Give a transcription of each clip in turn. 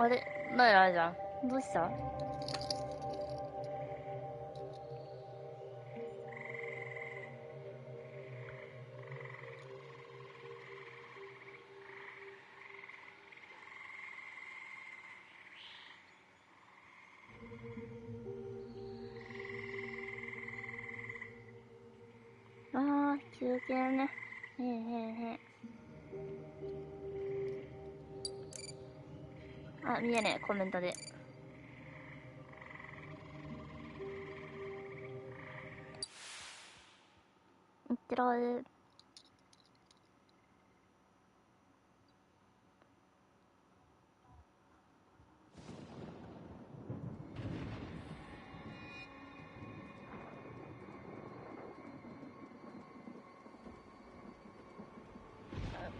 あれないじゃん。どうした？あー、休憩ね。へえへえへえ。あ、見えねえ、コメントで。いってらー。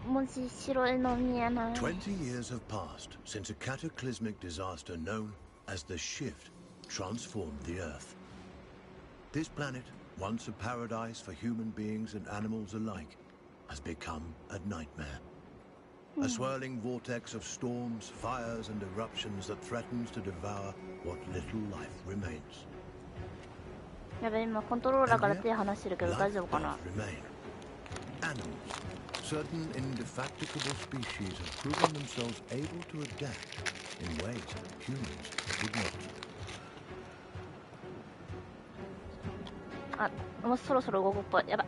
文字白いの見えない。20 years have passed since a cataclysmic disaster known as the Shift transformed the Earth. This planet, once a paradise for human beings and animals alike, has become a nightmare. A swirling vortex of storms, fires, and eruptions that threatens to devour what little life remains. やべ、今コントローラーから手離してるけど大丈夫かな？ Animals, certain indefatigable species have proven themselves able to adapt in ways humans would not. あ、もうそろそろ動くっぽい。やば。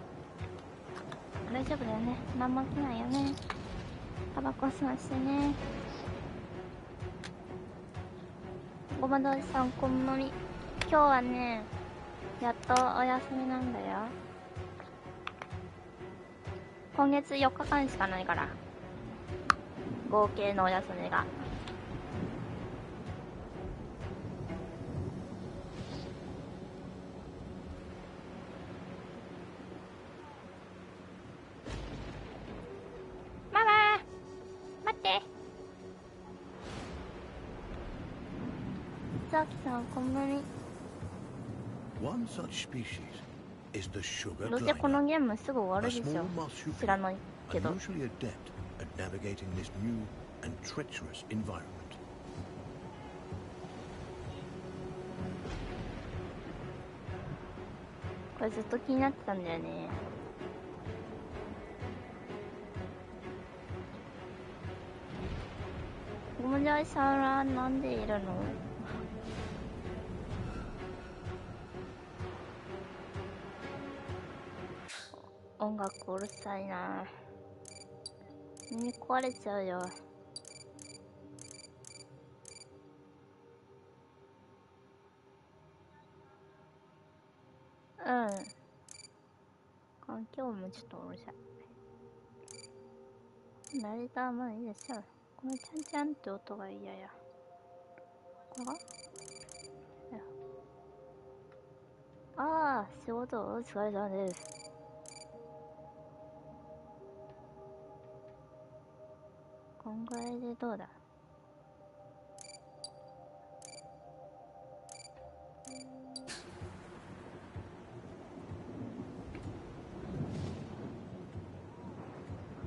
大丈夫だよね。何も起きないよね。タバコ吸わしてね。ごまどいさん、こんなに。今日はね、やっとお休みなんだよ。今月4日間しかないから。合計のお休みが。ママ待って。ザキさん、こんなに。One such species is the sugar どうせこ glider, のゲームすぐ終わ a るでし small ょ。 marsupial 知らないけど。 unusually adept at navigating this new and treacherous environment. これずっと気になってたんだよね。ゴムジャイさんはなんでいるの？音楽うるさいな。耳壊れちゃうよ。うん。環境もちょっとうるさい。慣れたままいいでしょ。このチャンチャンって音が嫌や。これが？ああ、仕事お疲れ様です。こんぐらいでどうだ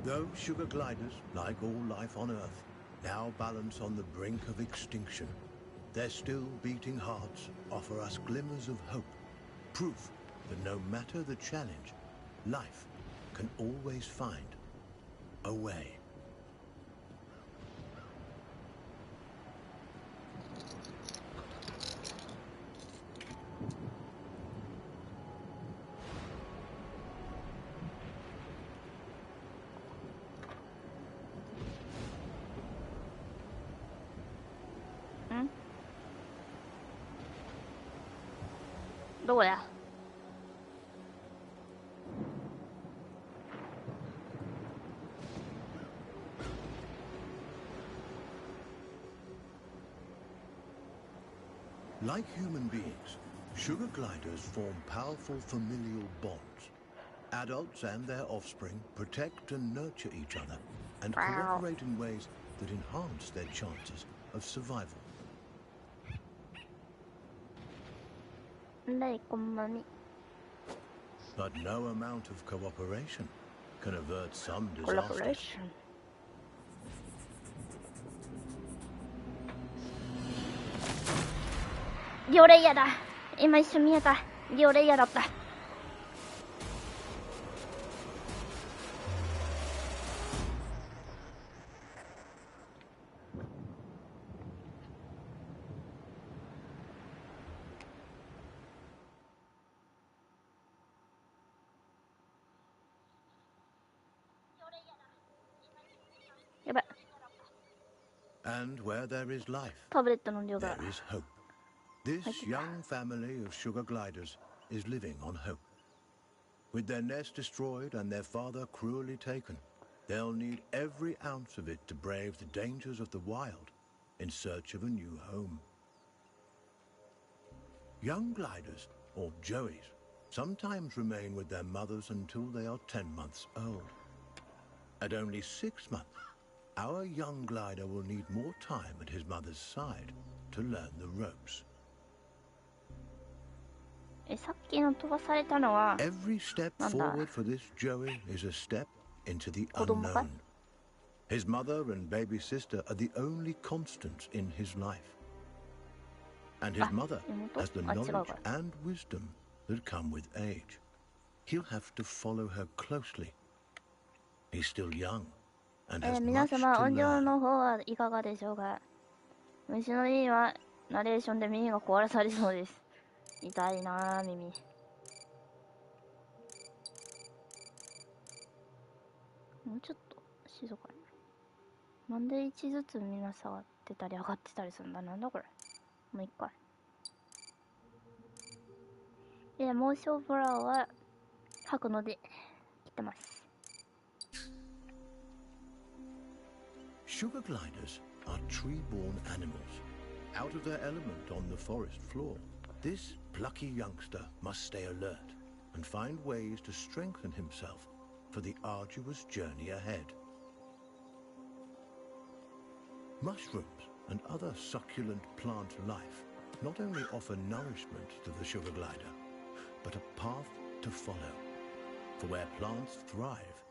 ？Though sugar gliders, like all life on Earth, now balance on the brink of extinction, their still beating hearts offer us glimmers of hope, proof that no matter the challenge, life can always find a way. Hmm? どこや？ Like human beings, sugar gliders form powerful familial bonds. Adults and their offspring protect and nurture each other and cooperate in ways that enhance their chances of survival. こんなに。 But no amount of cooperation can avert some disasters. Collaboration。リオレイヤーだ。今一瞬見えた。リオレイヤーだった。やばい。 And where there is life, タブレットの量が there is hope. This young family of sugar gliders is living on hope. With their nest destroyed and their father cruelly taken, they'll need every ounce of it to brave the dangers of the wild in search of a new home. Young gliders, or joeys, sometimes remain with their mothers until they are 10 months old. At only 6 months, our young glider will need more time at his mother's side to learn the ropes. さっきの飛ばされたのは Every step なんだ forward for this joey is a step into the 子供か unknown. His mother and baby sister are the only constants in his life. And his mother 妹 has the あ、違う knowledge から and wisdom that come with age. He'll have to follow her closely. He's still young and has 皆 much 様 to 音量 learn. の方はいかがでしょうか。虫の耳はナレーションで耳が壊されそうです。痛いなぁ耳。もうちょっと静かに。なんで1ずつみんな下がってたり上がってたりするんだ。なんだこれ。もう一回。で、モーションブラウは吐くので切ってます。Sugar gliders are tree-born animals, out of their element on the forest floor. This plucky youngster must stay alert and find ways to strengthen himself for the arduous journey ahead. Mushrooms and other succulent plant life not only offer nourishment to the sugar glider, but a path to follow. For where plants thrive,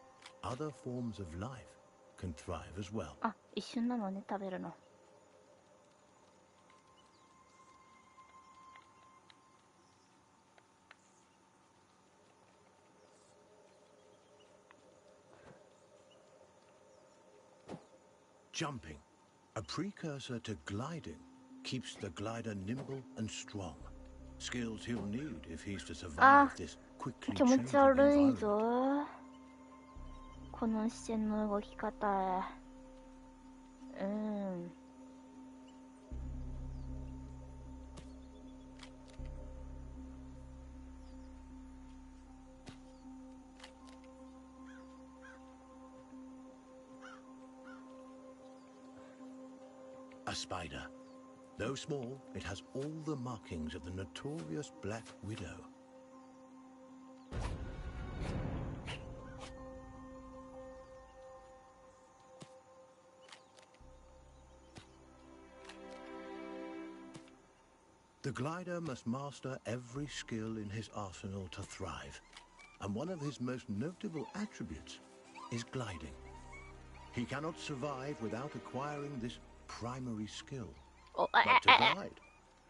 other forms of life can thrive as well. あ、一瞬なのね、食べるの。Jumping, a precursor to gliding, keeps the glider nimble and strong. Skills he'll need if he's to survive this quickly 気持 changing ち悪い environment. ぞ。この視線の動き方。A spider. Though small, it has all the markings of the notorious Black Widow. The glider must master every skill in his arsenal to thrive, and one of his most notable attributes is gliding. He cannot survive without acquiring this primary skill. But to glide,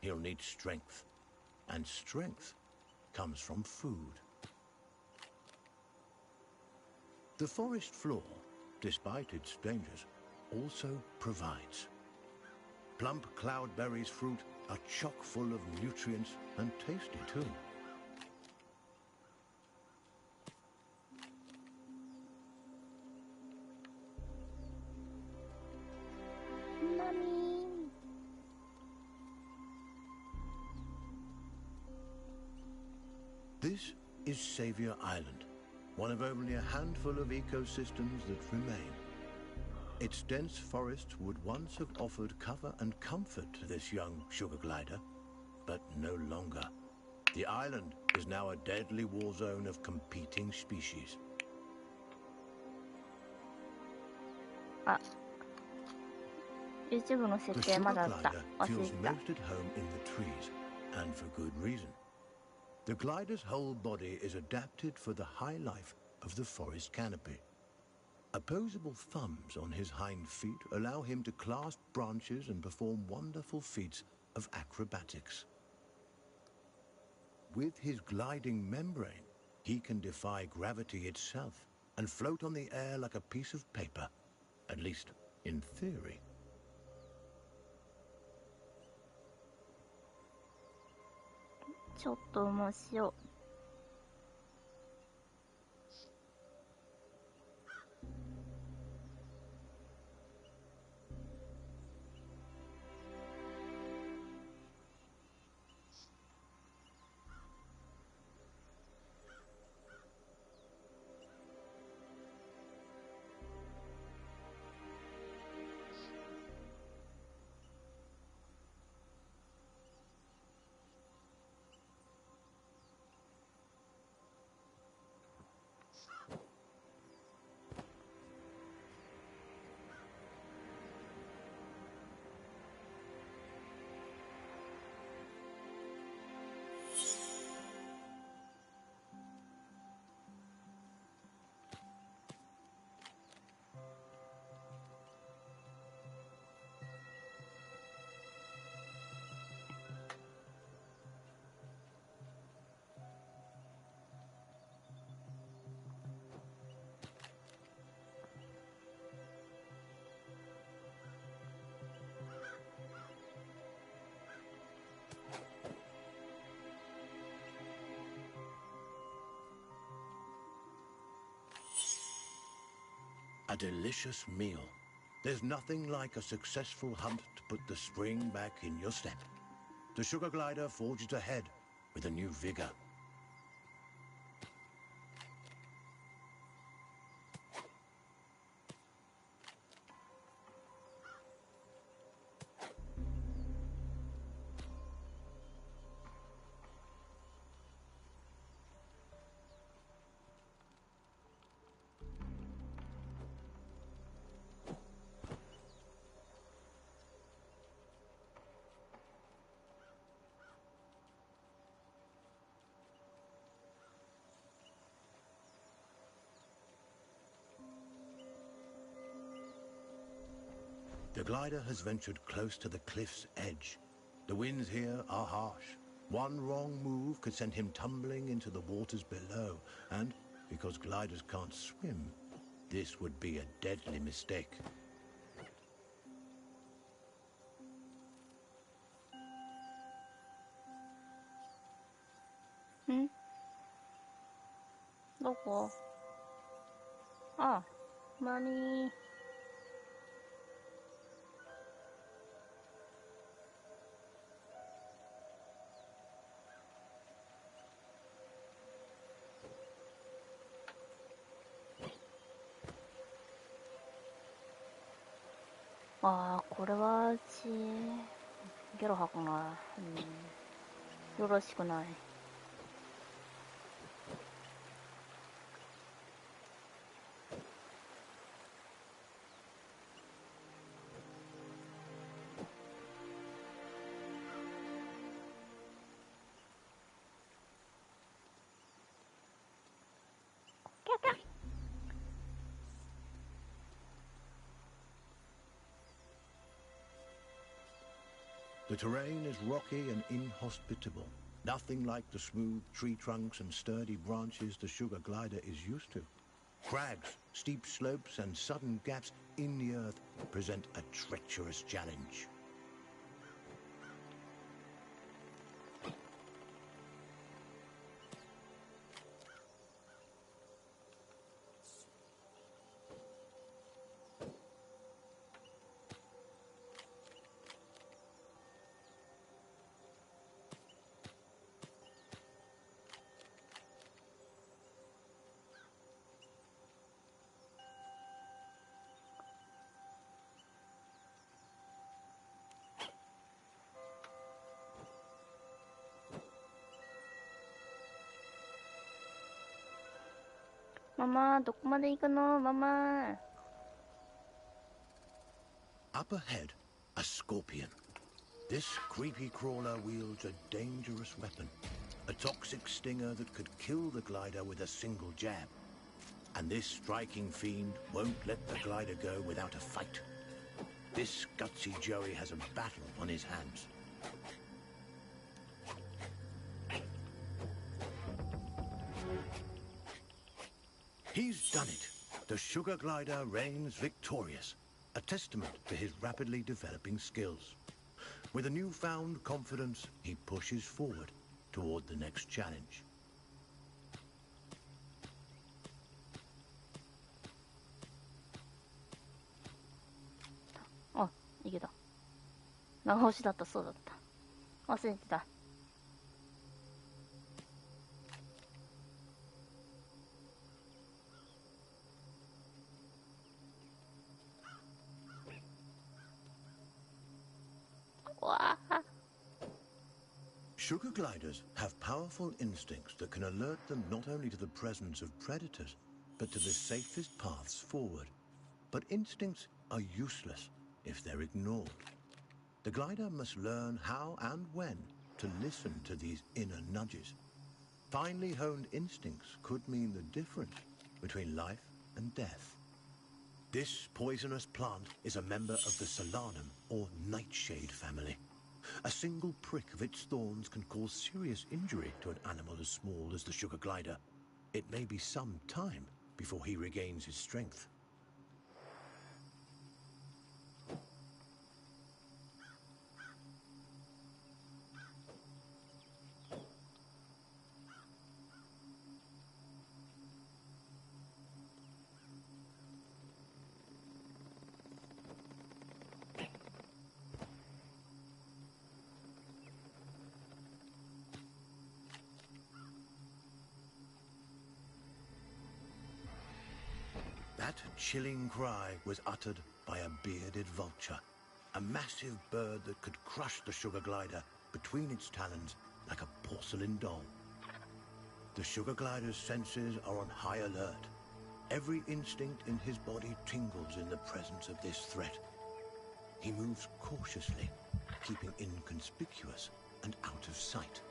he'll need strength, and strength comes from food. The forest floor, despite its dangers, also provides. Plump cloudberries fruit are chock full of nutrients and tasty too. This is Savior Island, one of only a handful of ecosystems that remain. Its dense forests would once have offered cover and comfort to this young sugar glider, but no longer. The island is now a deadly war zone of competing species. あ、YouTube の The 設定 sugar まだあった。 glider 忘 feels れてた。 most at home in the trees, and for good reason. The glider's whole body is adapted for the high life of the forest canopy. Opposable thumbs on his hind feet allow him to clasp branches and perform wonderful feats of acrobatics. with his gliding membrane, he can defy gravity itself and float on the air like a piece of paper, at least in theory. ちょっと面白い。A delicious meal. There's nothing like a successful hunt to put the spring back in your step. The sugar glider forges ahead with a new vigor. The glider has ventured close to the cliff's edge. The winds here are harsh. One wrong move could send him tumbling into the waters below, and because gliders can't swim, this would be a deadly mistake. ん？どこ？あ、なに？ああ、これはゲロ吐くな。よろしくない。キャキャ。The terrain is rocky and inhospitable. Nothing like the smooth tree trunks and sturdy branches the sugar glider is used to. Crags, steep slopes, and sudden gaps in the earth present a treacherous challenge.ママ、どこまで行くの？ママ。Up ahead, a scorpion. This creepy crawler wields a dangerous weapon, a toxic stinger that could kill the glider with a single jab. And this striking fiend won't let the glider go without a fight. This gutsy Joey has a battle on his hands. He's done it. The sugar glider reigns victorious, a testament to his rapidly developing skills. With a newfound confidence, he pushes forward toward the next challenge. Oh, いけた。長押しだったそうだった。忘れてた。わあ。 Sugar gliders have powerful instincts that can alert them not only to the presence of predators, but to the safest paths forward. But instincts are useless if they're ignored. The glider must learn how and when to listen to these inner nudges. Finely honed instincts could mean the difference between life and death. This poisonous plant is a member of the Solanum or nightshade family. A single prick of its thorns can cause serious injury to an animal as small as the sugar glider. It may be some time before he regains his strength. That chilling cry was uttered by a bearded vulture, a massive bird that could crush the sugar glider between its talons like a porcelain doll. The sugar glider's senses are on high alert. Every instinct in his body tingles in the presence of this threat. He moves cautiously, keeping inconspicuous and out of sight.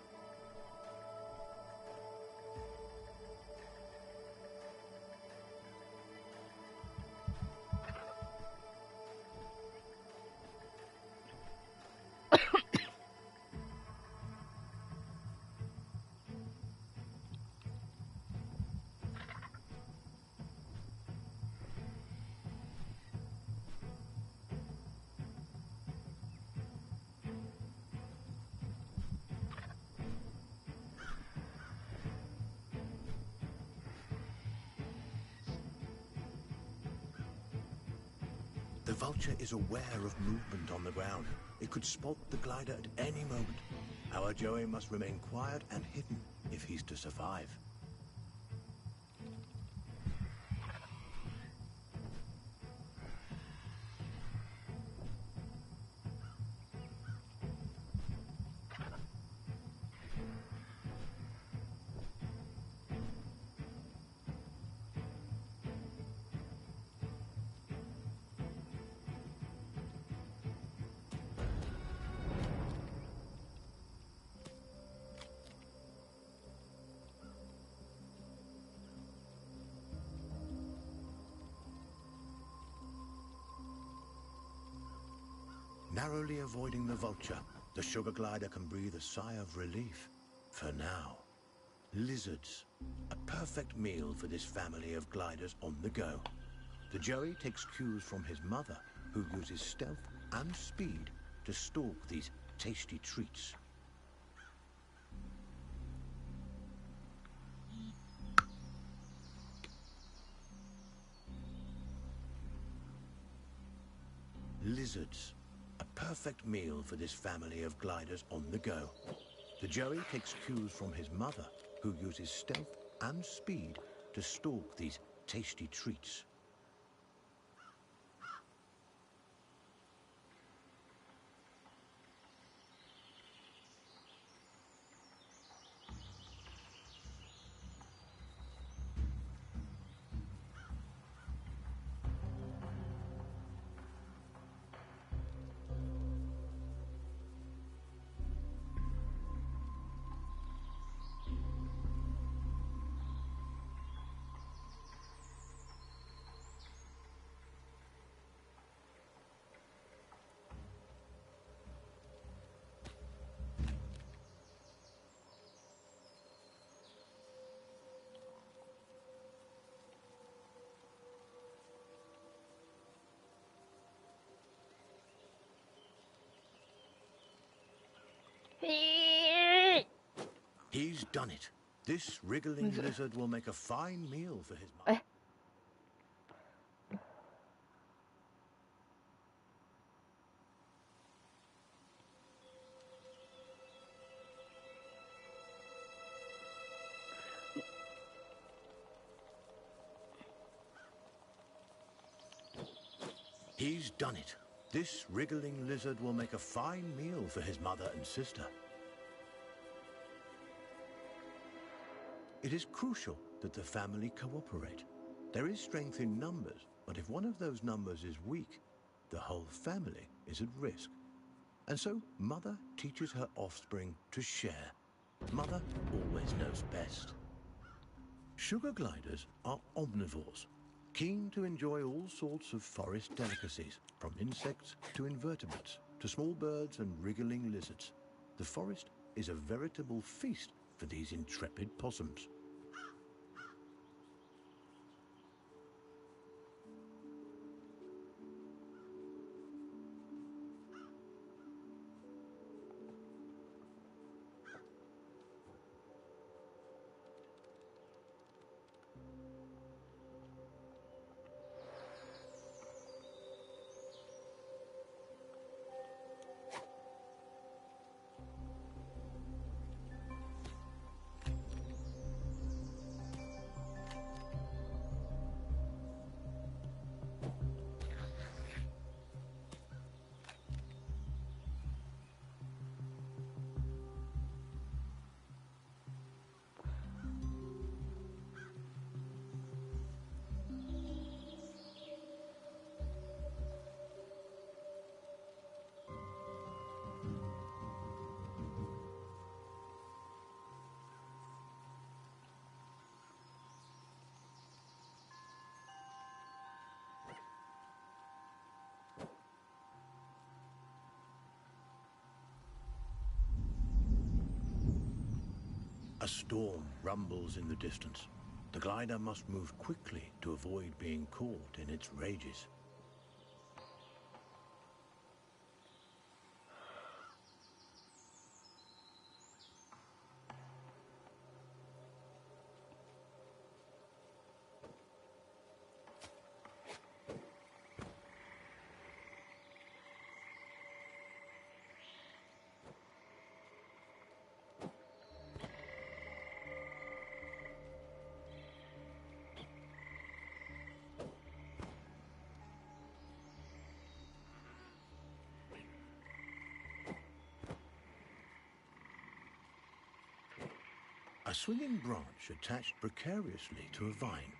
The vulture is aware of movement on the ground. It could spot the glider at any moment. Our Joey must remain quiet and hidden if he's to survive. Narrowly avoiding the vulture, the sugar glider can breathe a sigh of relief. For now. Lizards. A perfect meal for this family of gliders on the go. The Joey takes cues from his mother, who uses stealth and speed to stalk these tasty treats. Lizards. A perfect meal for this family of gliders on the go. The Joey takes cues from his mother, who uses stealth and speed to stalk these tasty treats. He's done it. This wriggling lizard will make a fine meal for his mother. He's done it. This wriggling lizard will make a fine meal for his mother and sister. It is crucial that the family cooperate. There is strength in numbers, but if one of those numbers is weak, the whole family is at risk. And so Mother teaches her offspring to share. Mother always knows best. Sugar gliders are omnivores, keen to enjoy all sorts of forest delicacies, from insects to invertebrates, to small birds and wriggling lizards. The forest is a veritable feast for these intrepid possums. A storm rumbles in the distance. The glider must move quickly to avoid being caught in its rages. A swinging branch attached precariously to a vine.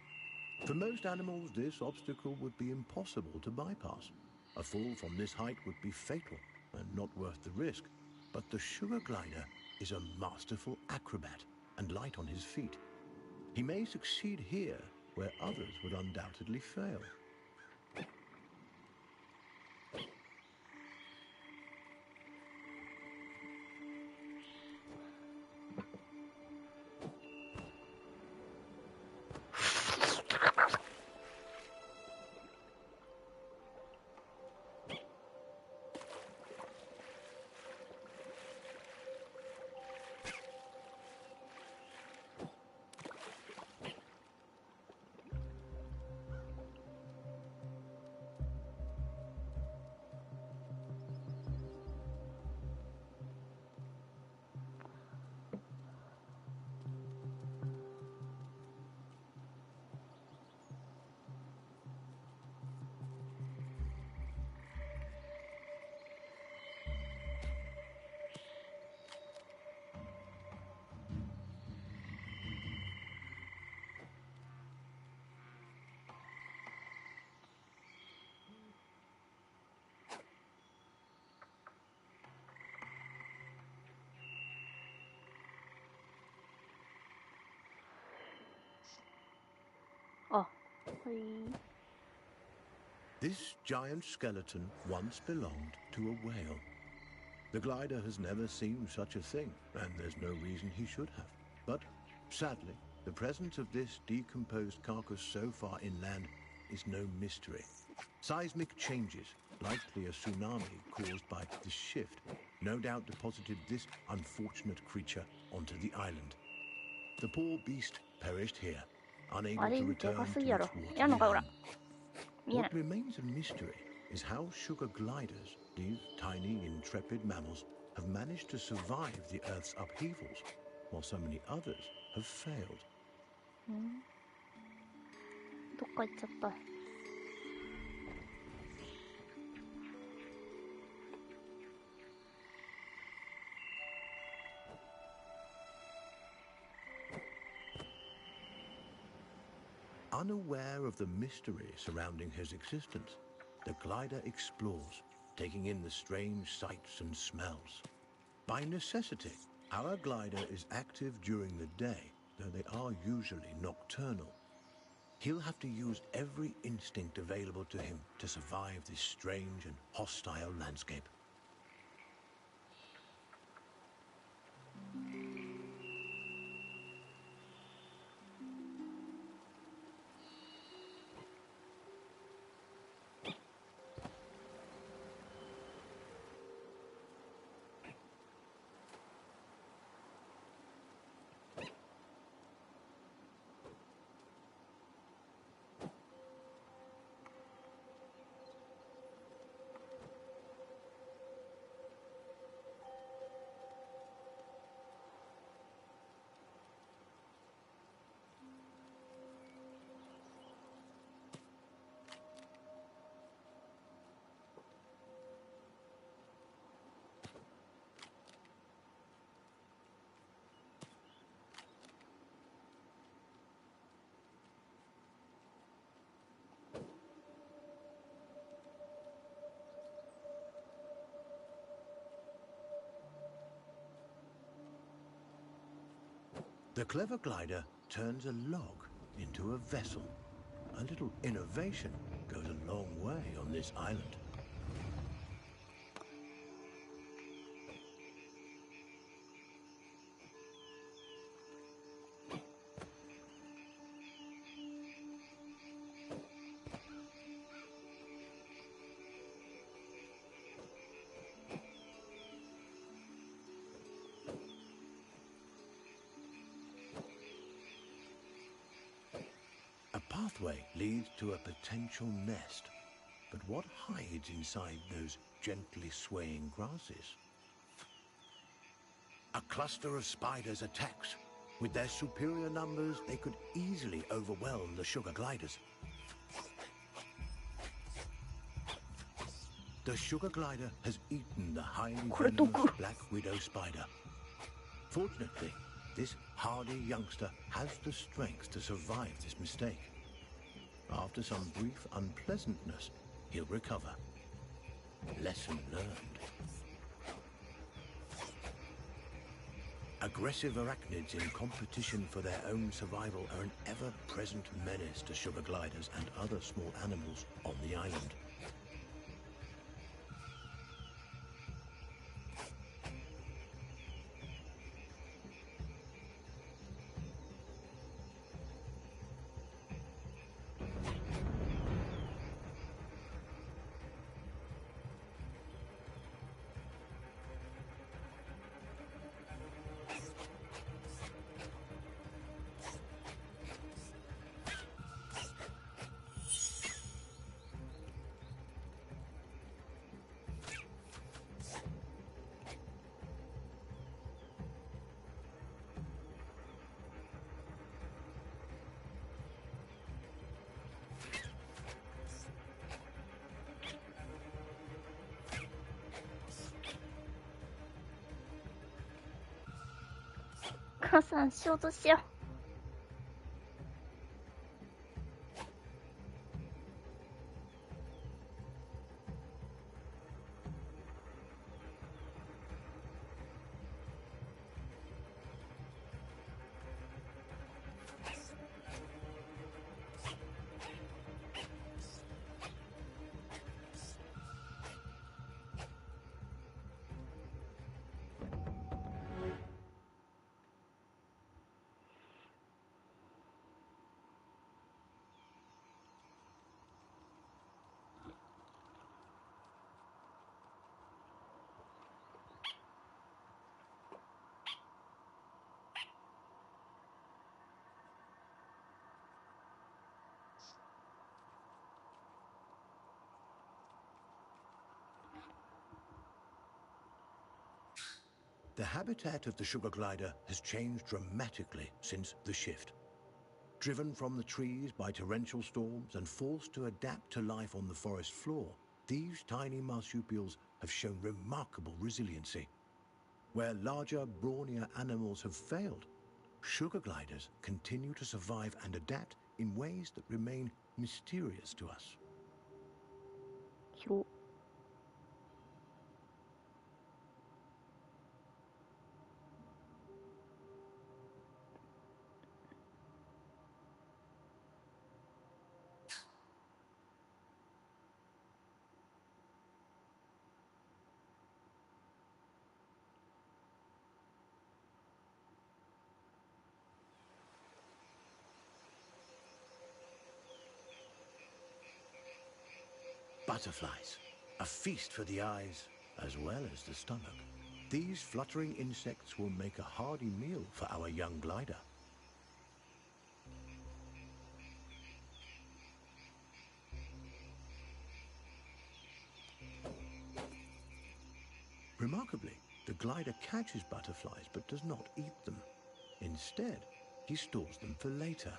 For most animals, this obstacle would be impossible to bypass. A fall from this height would be fatal and not worth the risk. But the sugar glider is a masterful acrobat and light on his feet. He may succeed here where others would undoubtedly fail. This giant skeleton once belonged to a whale. The glider has never seen such a thing, and there's no reason he should have. But, sadly, the presence of this decomposed carcass so far inland is no mystery. Seismic changes likely a tsunami caused by the shift, no doubt deposited this unfortunate creature onto the island. The poor beast perished here, unable to return to its watery home. What remains a mystery is how sugar gliders, these tiny, intrepid mammals, have managed to survive the Earth's upheavals, while so many others have failed. どっか行っちゃった。Unaware of the mystery surrounding his existence, the glider explores, taking in the strange sights and smells. By necessity, our glider is active during the day, though they are usually nocturnal. He'll have to use every instinct available to him to survive this strange and hostile landscape. The clever glider turns a log into a vessel. A little innovation goes a long way on this island. A pathway leads to a potential nest, but what hides inside those gently swaying grasses? A cluster of spiders attacks. With their superior numbers, they could easily overwhelm the sugar gliders. The sugar glider has eaten the highly venomous black widow spider. Fortunately, this hardy youngster has the strength to survive this mistake. After some brief unpleasantness, he'll recover. Lesson learned. Aggressive arachnids in competition for their own survival are an ever-present menace to sugar gliders and other small animals on the island.母さん仕事しよう。The habitat of the sugar glider has changed dramatically since the shift. Driven from the trees by torrential storms and forced to adapt to life on the forest floor, these tiny marsupials have shown remarkable resiliency. Where larger, brawnier animals have failed, sugar gliders continue to survive and adapt in ways that remain mysterious to us. 広。Butterflies, a feast for the eyes as well as the stomach. These fluttering insects will make a hearty meal for our young glider. Remarkably, the glider catches butterflies but does not eat them. Instead, he stores them for later.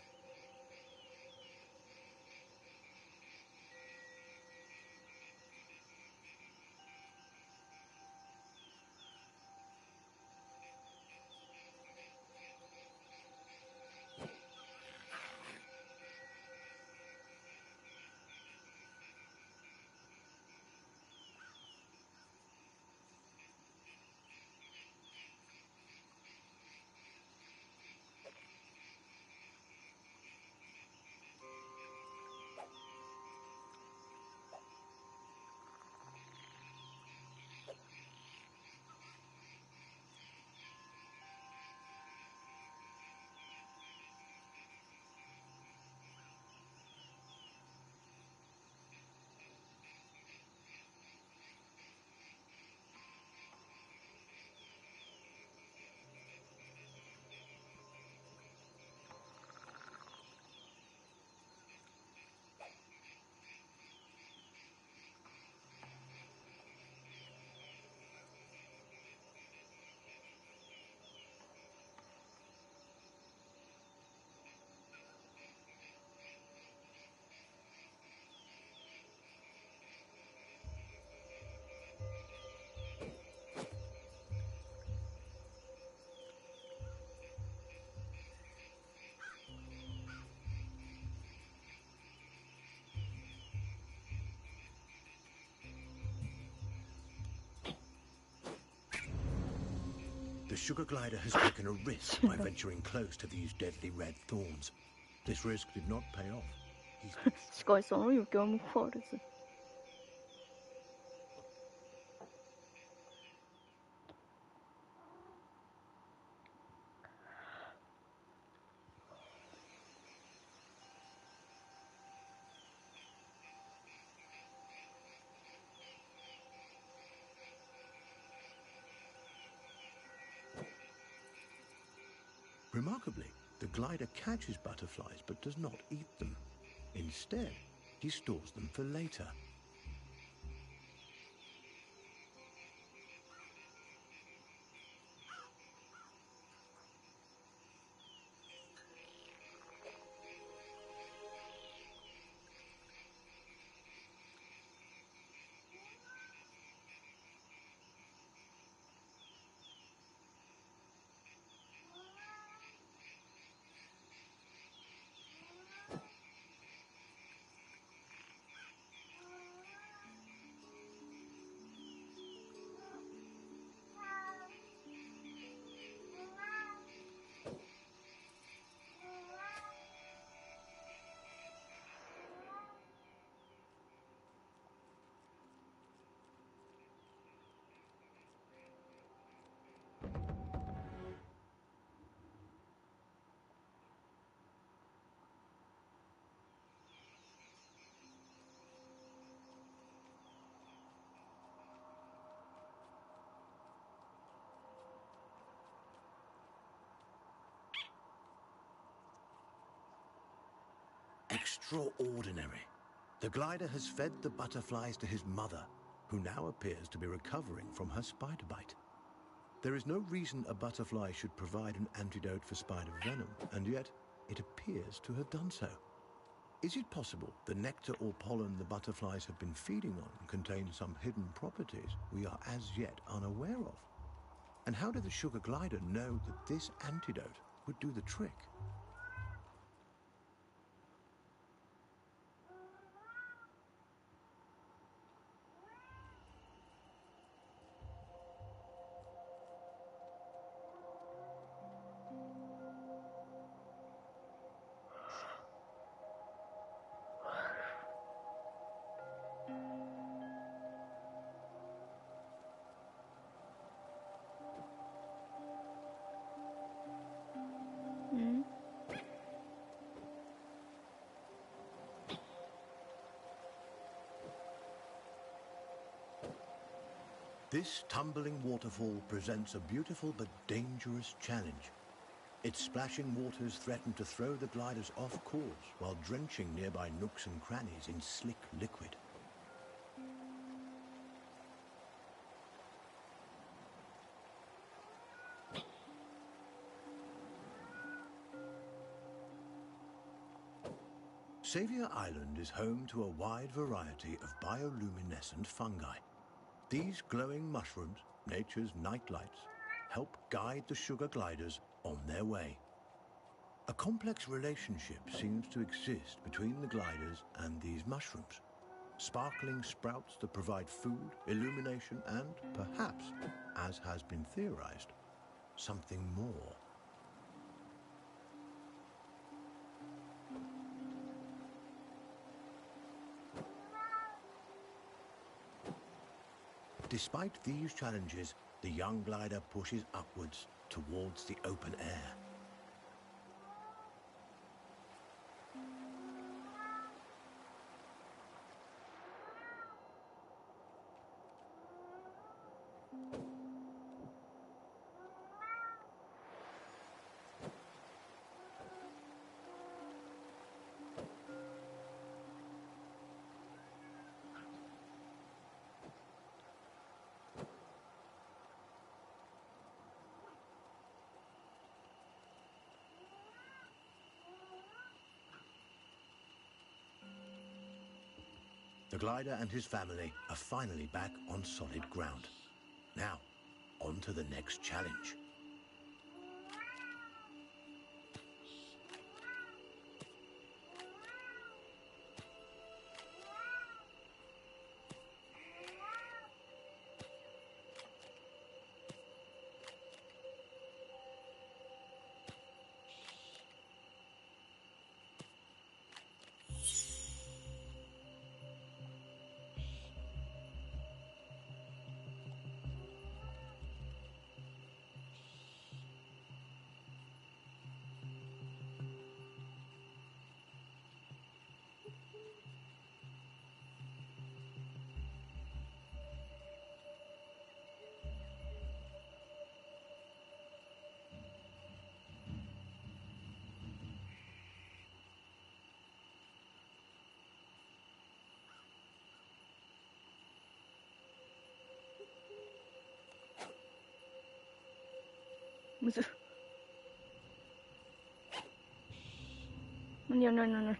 The sugar glider has taken a risk by venturing close to these deadly red thorns. This risk did not pay off. しかしその余興も変わらず。Remarkably, the glider catches butterflies but does not eat them. Instead, he stores them for later. Extraordinary. The glider has fed the butterflies to his mother, who now appears to be recovering from her spider bite. There is no reason a butterfly should provide an antidote for spider venom, and yet it appears to have done so. Is it possible the nectar or pollen the butterflies have been feeding on contains some hidden properties we are as yet unaware of? And how did the sugar glider know that this antidote would do the trick? This tumbling waterfall presents a beautiful but dangerous challenge. Its splashing waters threaten to throw the gliders off course while drenching nearby nooks and crannies in slick liquid. Xavier Island is home to a wide variety of bioluminescent fungi. These glowing mushrooms, nature's nightlights, help guide the sugar gliders on their way. A complex relationship seems to exist between the gliders and these mushrooms. Sparkling sprouts that provide food, illumination, and perhaps, as has been theorized, something more. Despite these challenges, the young glider pushes upwards towards the open air. The glider and his family are finally back on solid ground. Now, on to the next challenge. 무슨 No.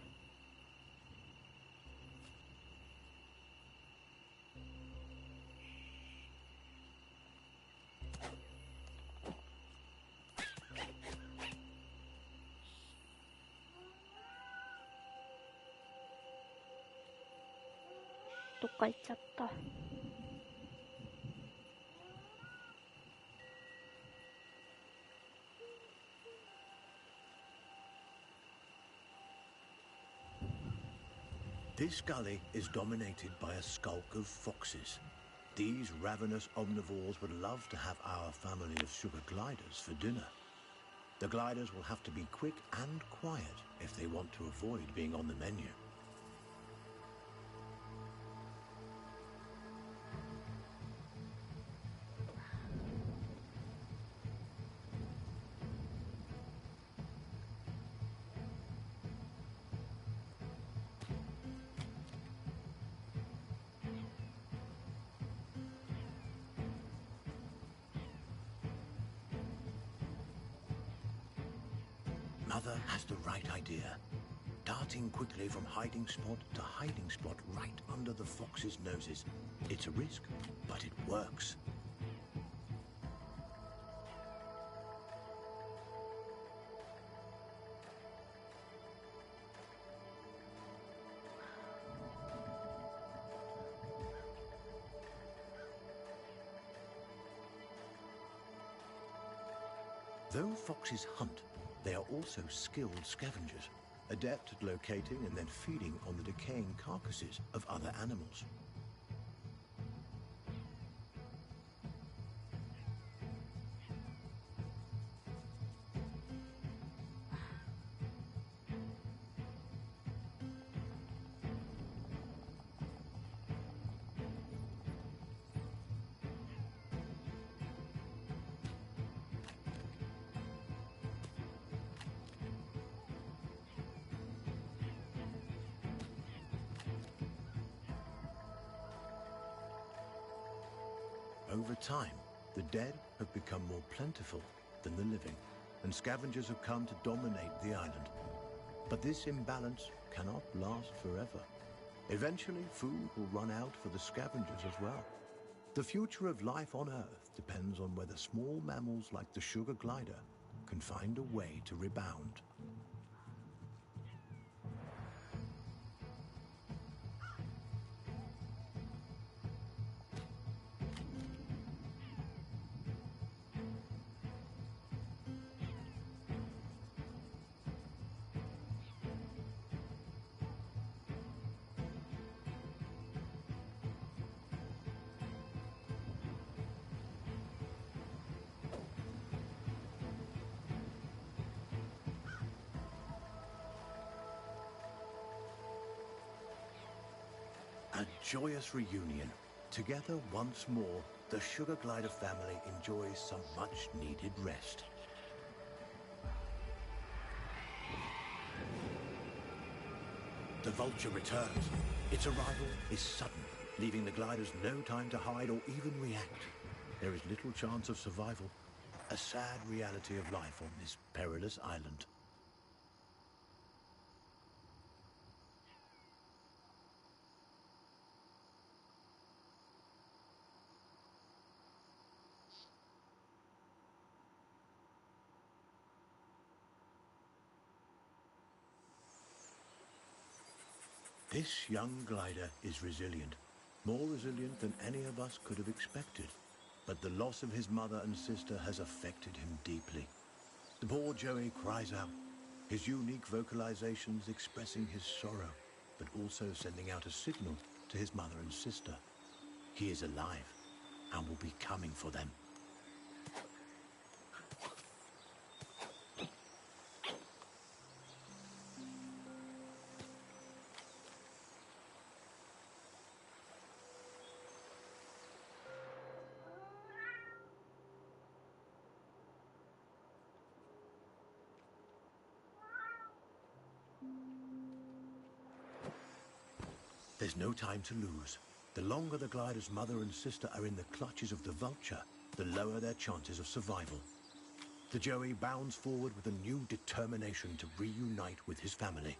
どっか行っちゃった。This gully is dominated by a skulk of foxes. These ravenous omnivores would love to have our family of sugar gliders for dinner. The gliders will have to be quick and quiet if they want to avoid being on the menu. mother has the right idea. Darting quickly from hiding spot to hiding spot right under the fox's noses. It's a risk, but it works. Though foxes hunt, they are also skilled scavengers, adept at locating and then feeding on the decaying carcasses of other animals. Over time, the dead have become more plentiful than the living, and scavengers have come to dominate the island. But this imbalance cannot last forever. Eventually, food will run out for the scavengers as well. The future of life on Earth depends on whether small mammals like the sugar glider can find a way to rebound. A joyous reunion. Together once more, the Sugar Glider family enjoys some much-needed rest. The vulture returns. Its arrival is sudden, leaving the gliders no time to hide or even react. There is little chance of survival. A sad reality of life on this perilous island. This young glider is resilient, more resilient than any of us could have expected. But the loss of his mother and sister has affected him deeply. The poor Joey cries out, his unique vocalizations expressing his sorrow, but also sending out a signal to his mother and sister. He is alive and will be coming for them. There's no time to lose. The longer the glider's mother and sister are in the clutches of the vulture, the lower their chances of survival. The Joey bounds forward with a new determination to reunite with his family.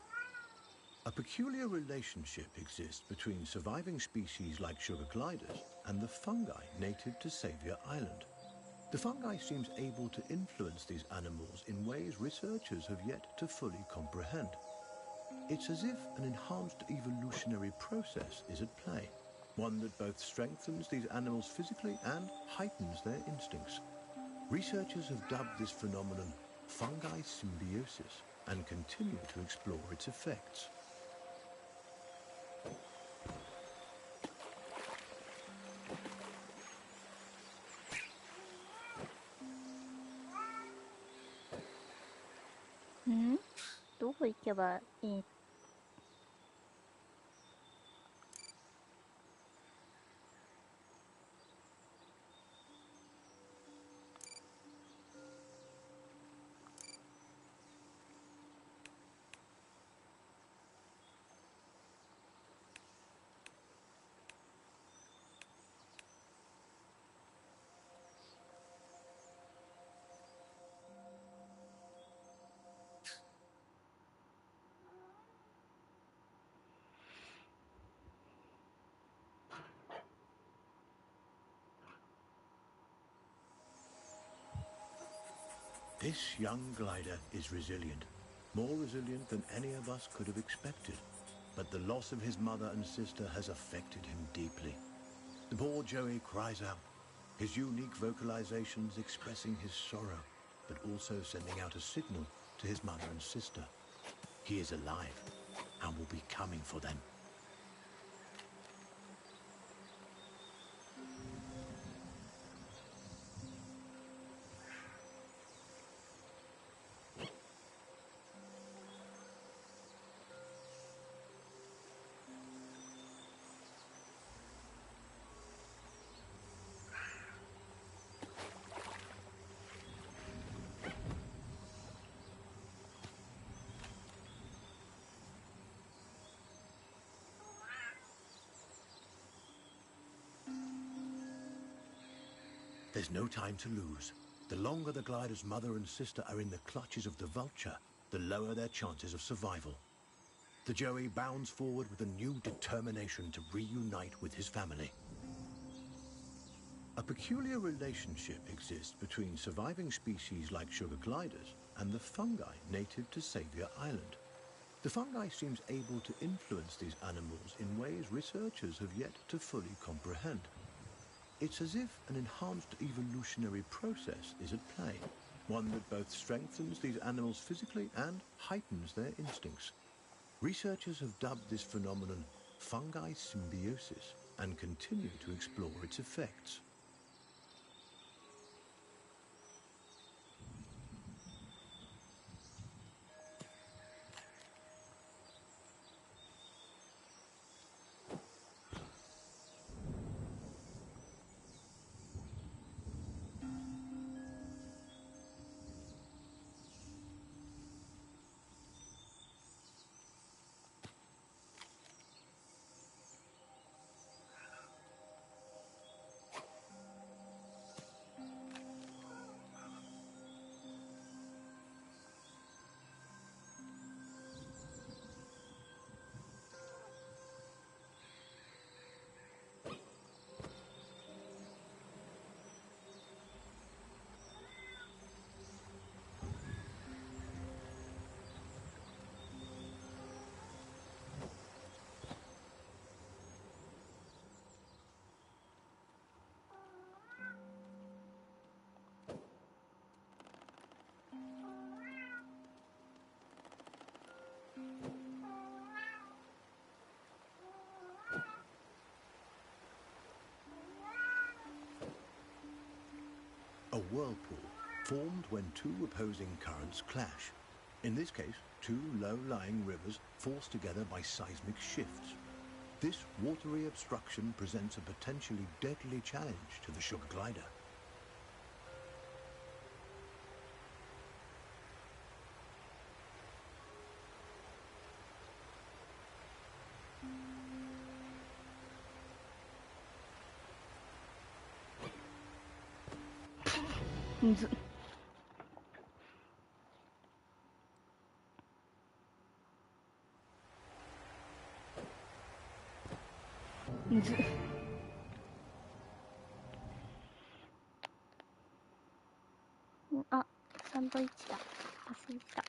A peculiar relationship exists between surviving species like sugar gliders and the fungi native to Savior Island. The fungi seems able to influence these animals in ways researchers have yet to fully comprehend. It's as if an enhanced evolutionary process is at play, one that both strengthens these animals physically and heightens their instincts. Researchers have dubbed this phenomenon fungi symbiosis and continue to explore its effects. Hmm? どこ行けばいい？ This young glider is resilient, more resilient than any of us could have expected. But the loss of his mother and sister has affected him deeply. The poor Joey cries out, his unique vocalizations expressing his sorrow, but also sending out a signal to his mother and sister. He is alive and will be coming for them. There's no time to lose. The longer the glider's mother and sister are in the clutches of the vulture, the lower their chances of survival. The Joey bounds forward with a new determination to reunite with his family. A peculiar relationship exists between surviving species like sugar gliders and the fungi native to Saviour Island. The fungi seems able to influence these animals in ways researchers have yet to fully comprehend. It's as if an enhanced evolutionary process is at play, one that both strengthens these animals physically and heightens their instincts. Researchers have dubbed this phenomenon fungi symbiosis and continue to explore its effects. A whirlpool formed when two opposing currents clash. In this case, two low-lying rivers forced together by seismic shifts. This watery obstruction presents a potentially deadly challenge to the sugar glider. Nz.あ、サンドイッチだ。忘れてた。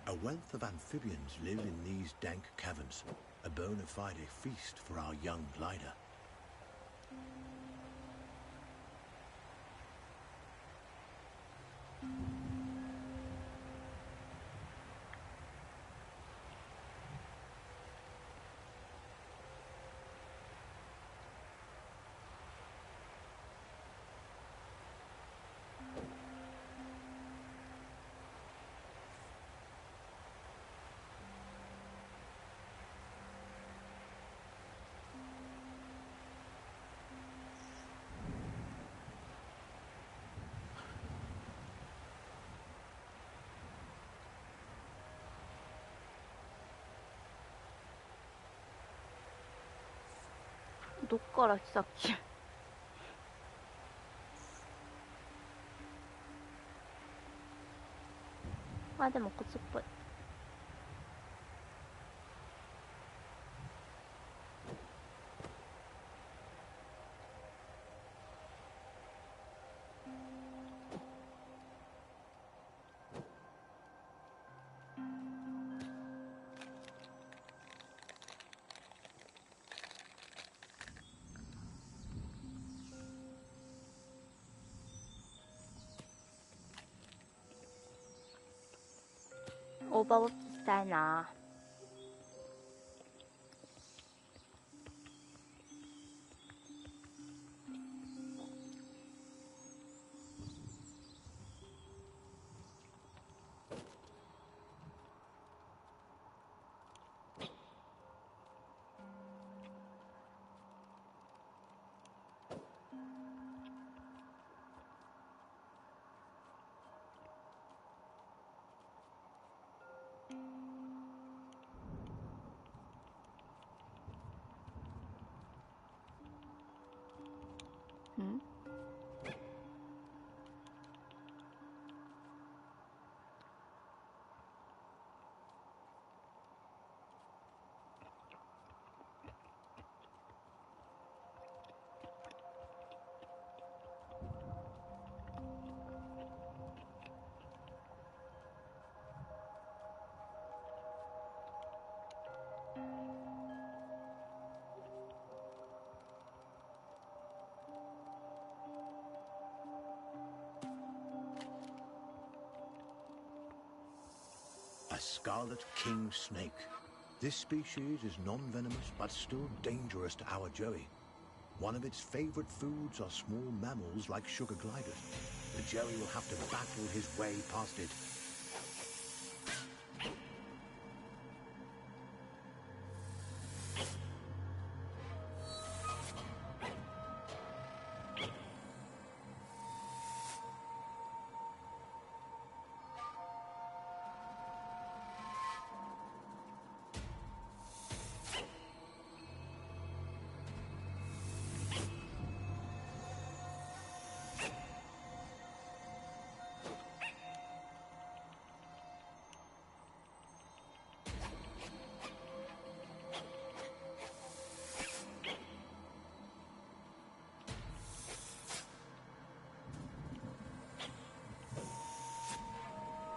A wealth of amphibians live in these dank caverns, a bona fide feast for our young glider. どっから来たっけ。あ、でもコツっぽい。オーバーウォッチしたいな。ん？A scarlet king snake. This species is non-venomous but still dangerous to our Joey. One of its favorite foods are small mammals like sugar gliders. The Joey will have to battle his way past it.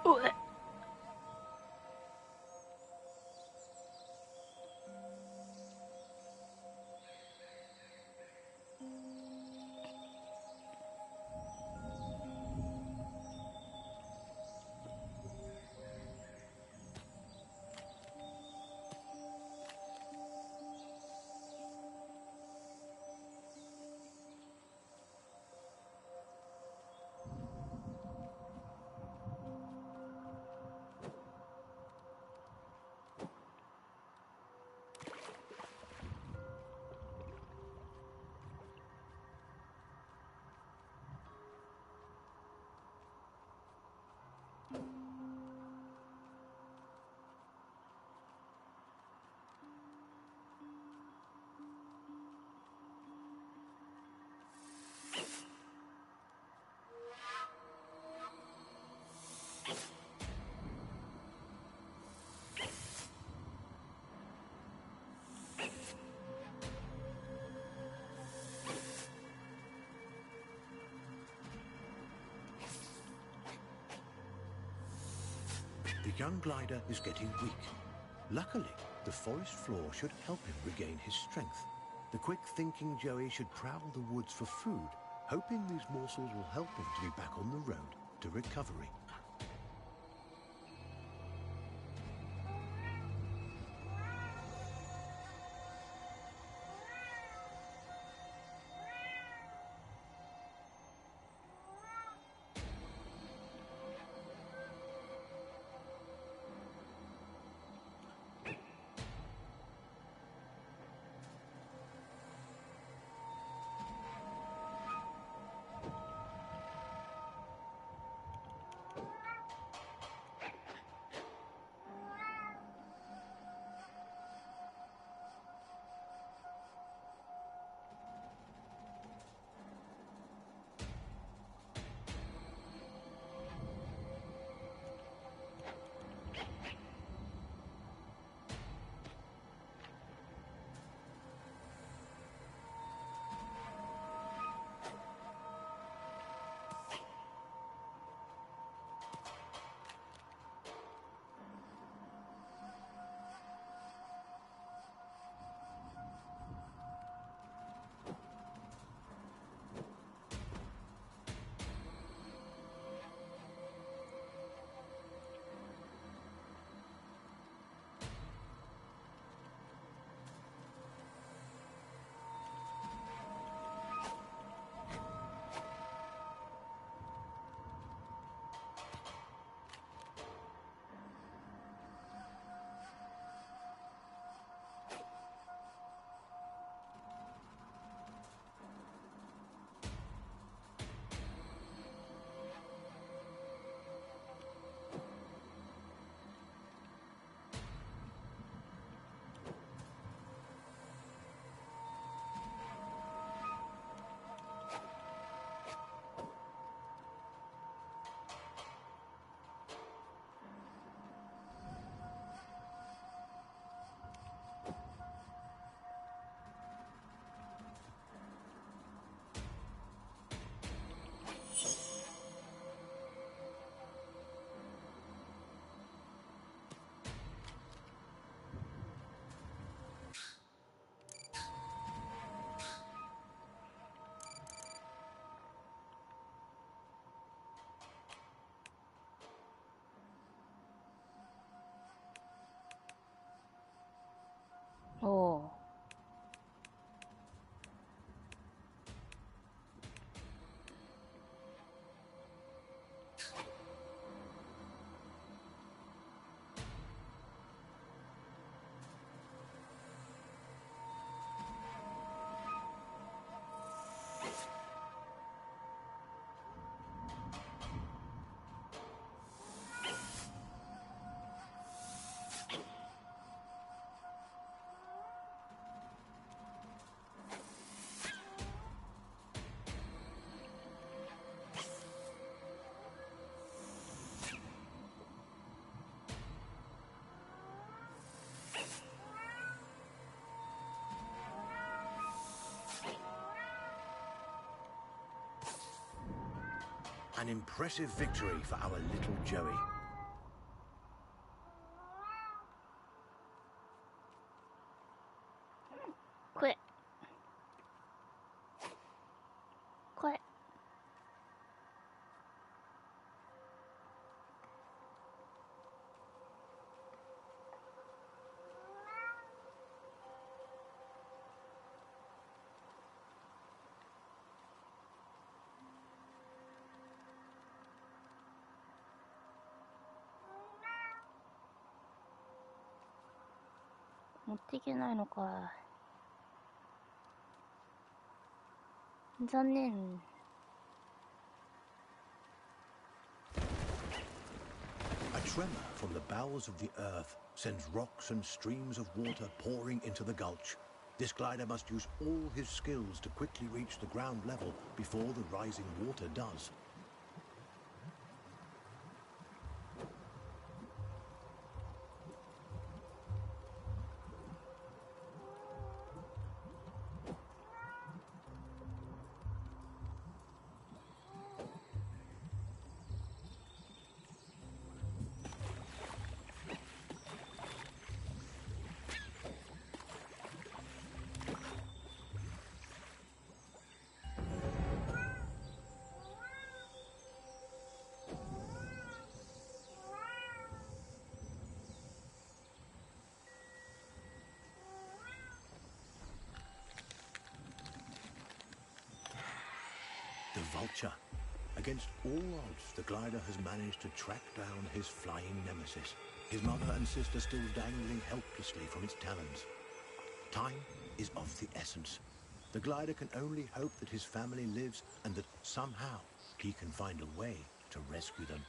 うえ。The young glider is getting weak. Luckily, the forest floor should help him regain his strength. The quick-thinking Joey should prowl the woods for food, hoping these morsels will help him to be back on the road to recovery. An impressive victory for our little Joey. Quit. Quit.持っていけないのか。残念。A tremor from the bowels of the earth sends rocks and streams of water pouring into the gulch. This glider must use all his skills to quickly reach the ground level before the rising water does. The vulture. Against all odds, the glider has managed to track down his flying nemesis. His mother and sister still dangling helplessly from its talons. Time is of the essence. The glider can only hope that his family lives and that somehow he can find a way to rescue them.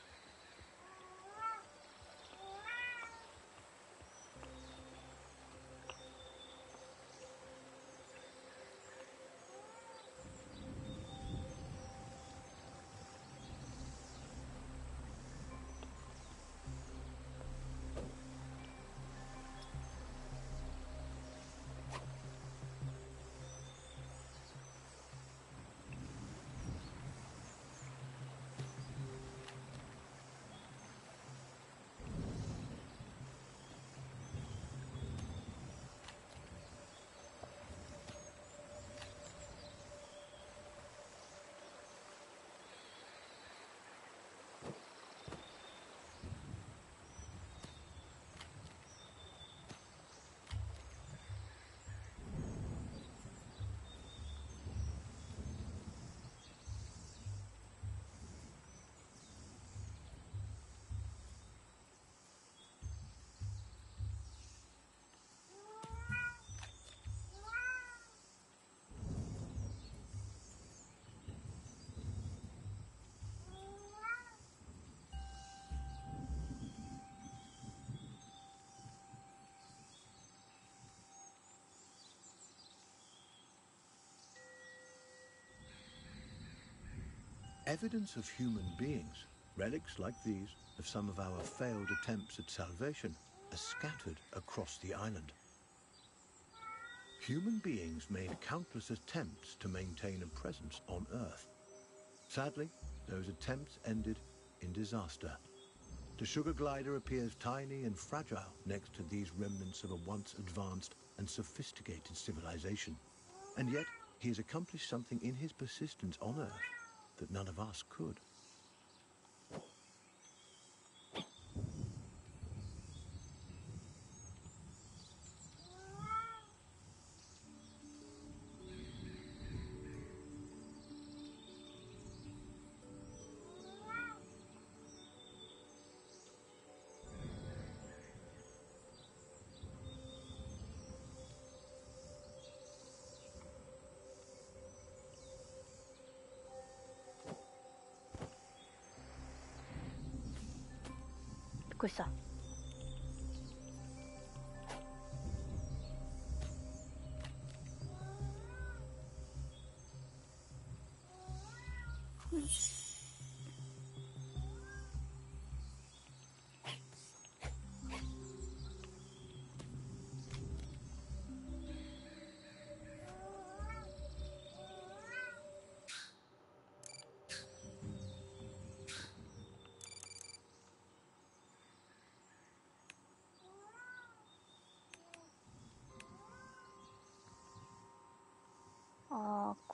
Evidence of human beings, relics like these of some of our failed attempts at salvation, are scattered across the island. Human beings made countless attempts to maintain a presence on Earth. Sadly, those attempts ended in disaster. The sugar glider appears tiny and fragile next to these remnants of a once advanced and sophisticated civilization. And yet, he has accomplished something in his persistence on Earth that none of us could.びっくりした。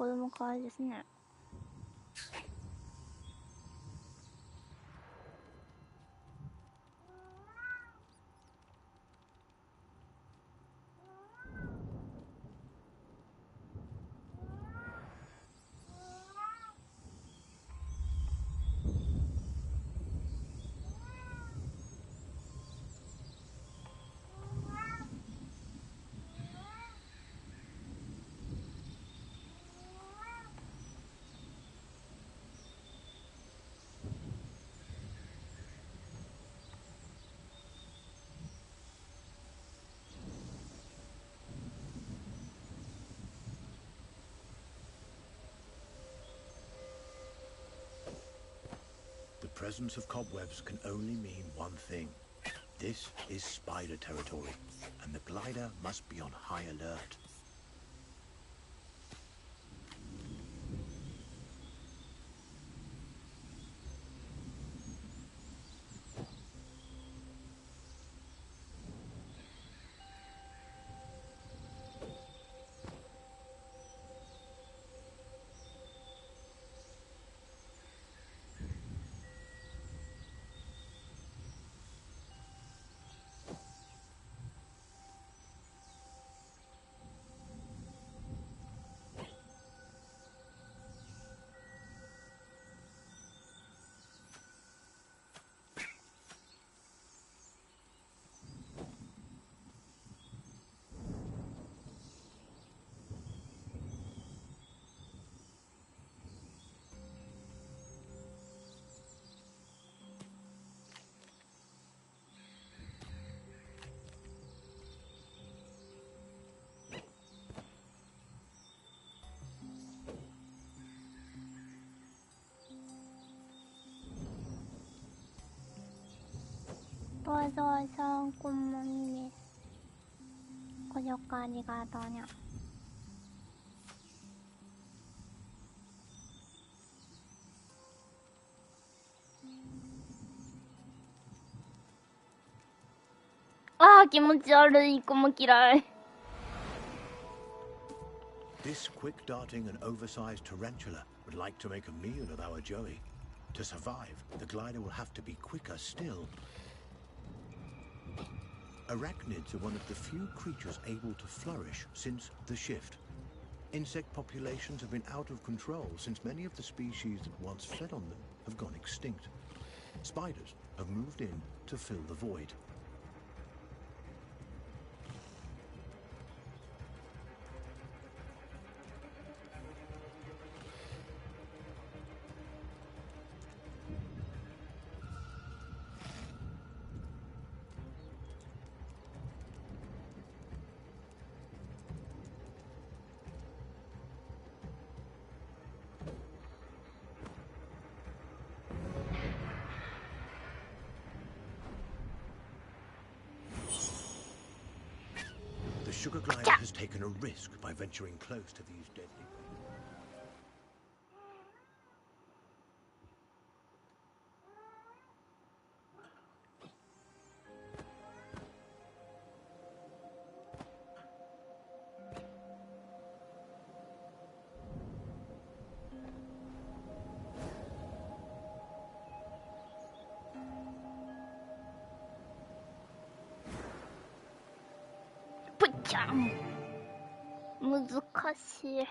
子供可愛いですね。The presence of cobwebs can only mean one thing. This is spider territory, and the glider must be on high alert.バイザイさん、こんばんね。ご紹介ありがとうにゃ。あー、気持ち悪い。子も嫌い。This quick-darting and oversized tarantula would like to make a meal of our Joey. To survive, the glider will have to be quicker still. Arachnids are one of the few creatures able to flourish since the shift. Insect populations have been out of control since many of the species that once fed on them have gone extinct. Spiders have moved in to fill the void. The sugar glider has taken a risk by venturing close to these deadly... ぷっちゃん。難しい。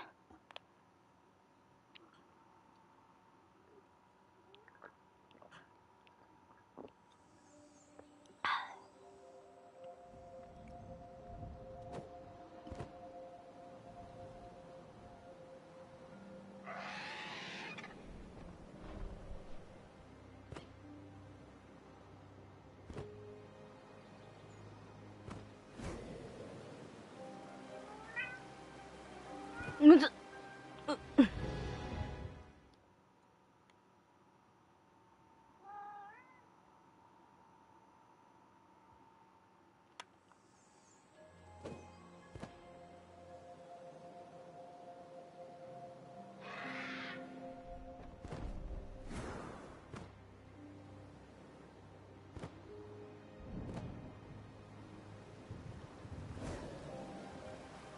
むずっ。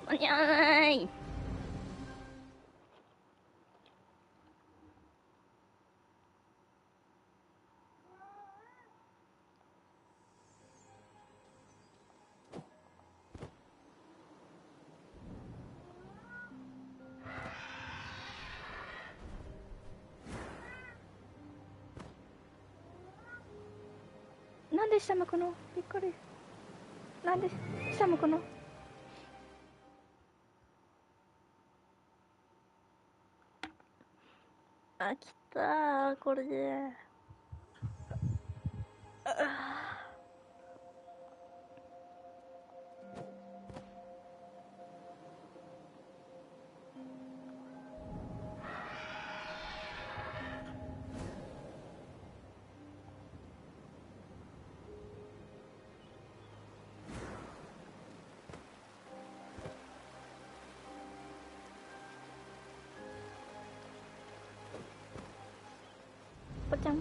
間に合わない。なんで下向くの？びっくり。なんで下向くの？あ、来たー、これで。ぽちゃん。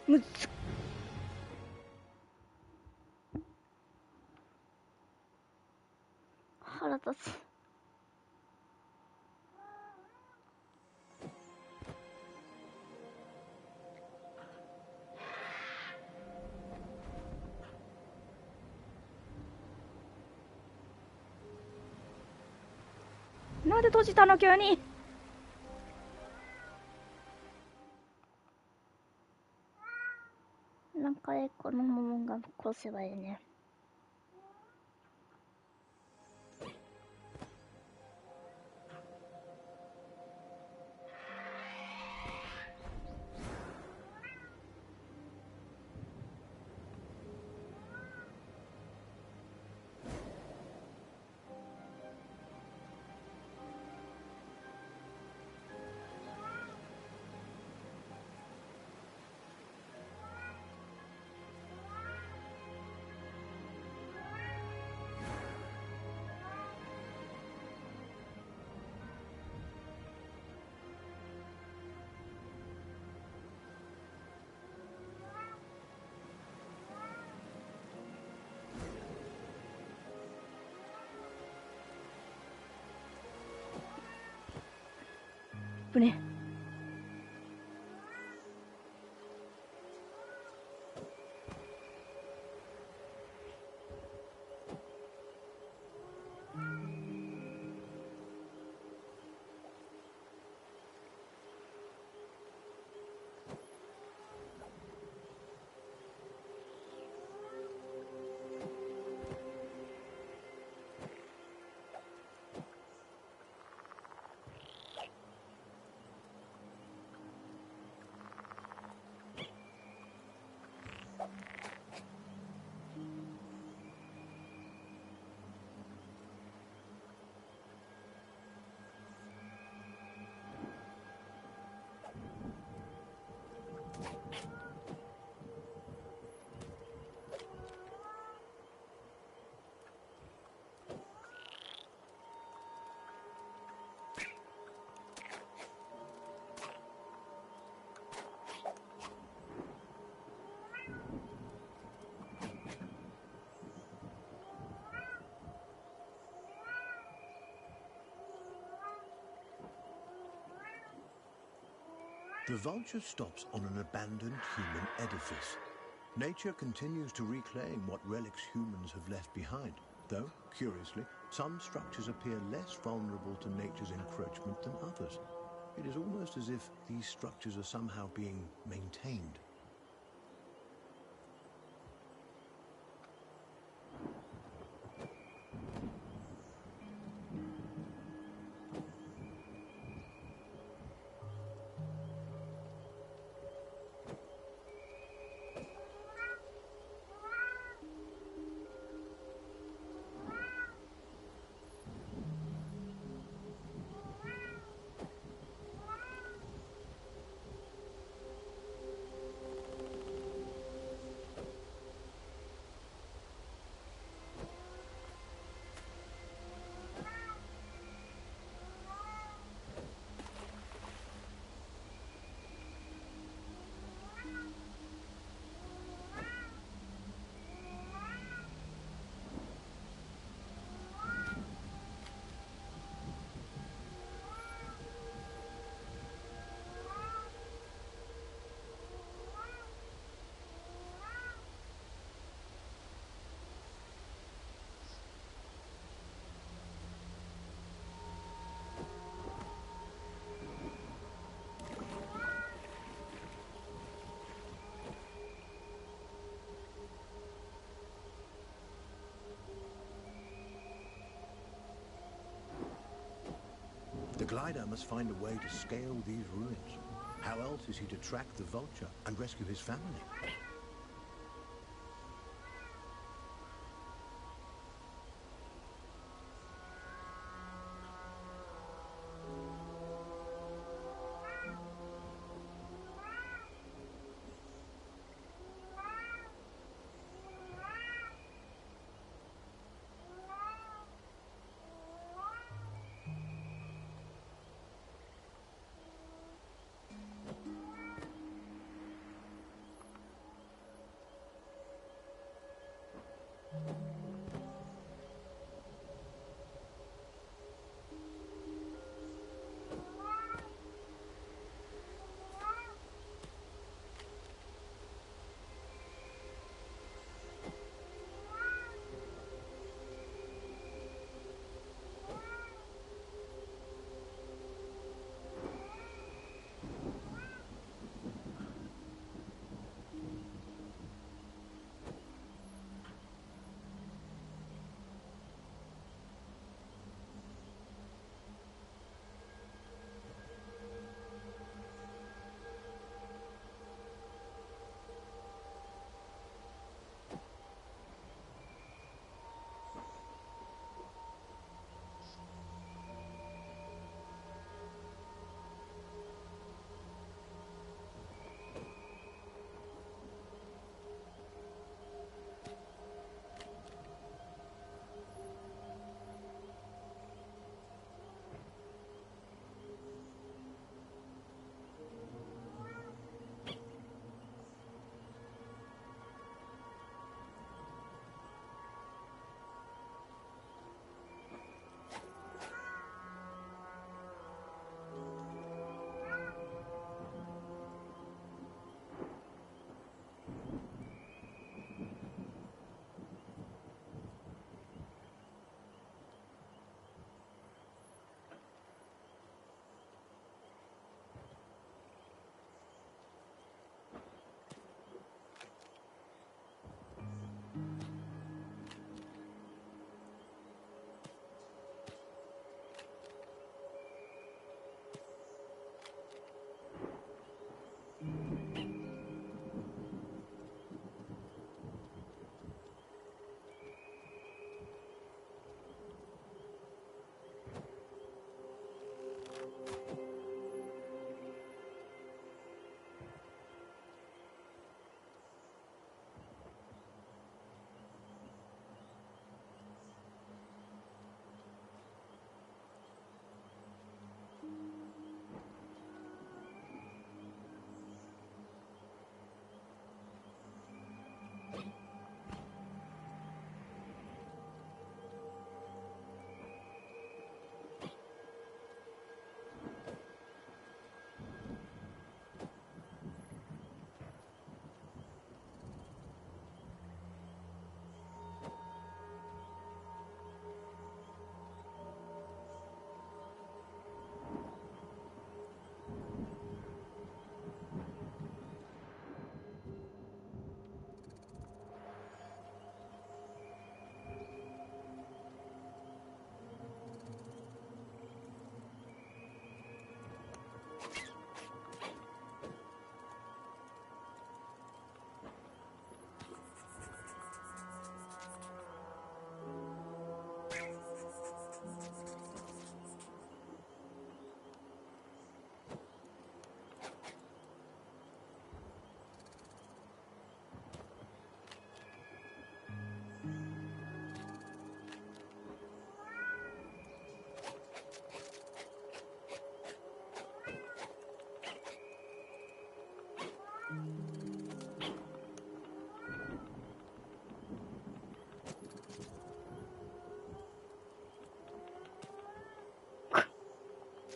むずっ。腹立つ。なんで閉じたの急に。なんかこのままが残せばいいね。ぶね。The vulture stops on an abandoned human edifice. Nature continues to reclaim what relics humans have left behind, though, curiously, some structures appear less vulnerable to nature's encroachment than others. It is almost as if these structures are somehow being maintained. The glider must find a way to scale these ruins. How else is he to track the vulture and rescue his family?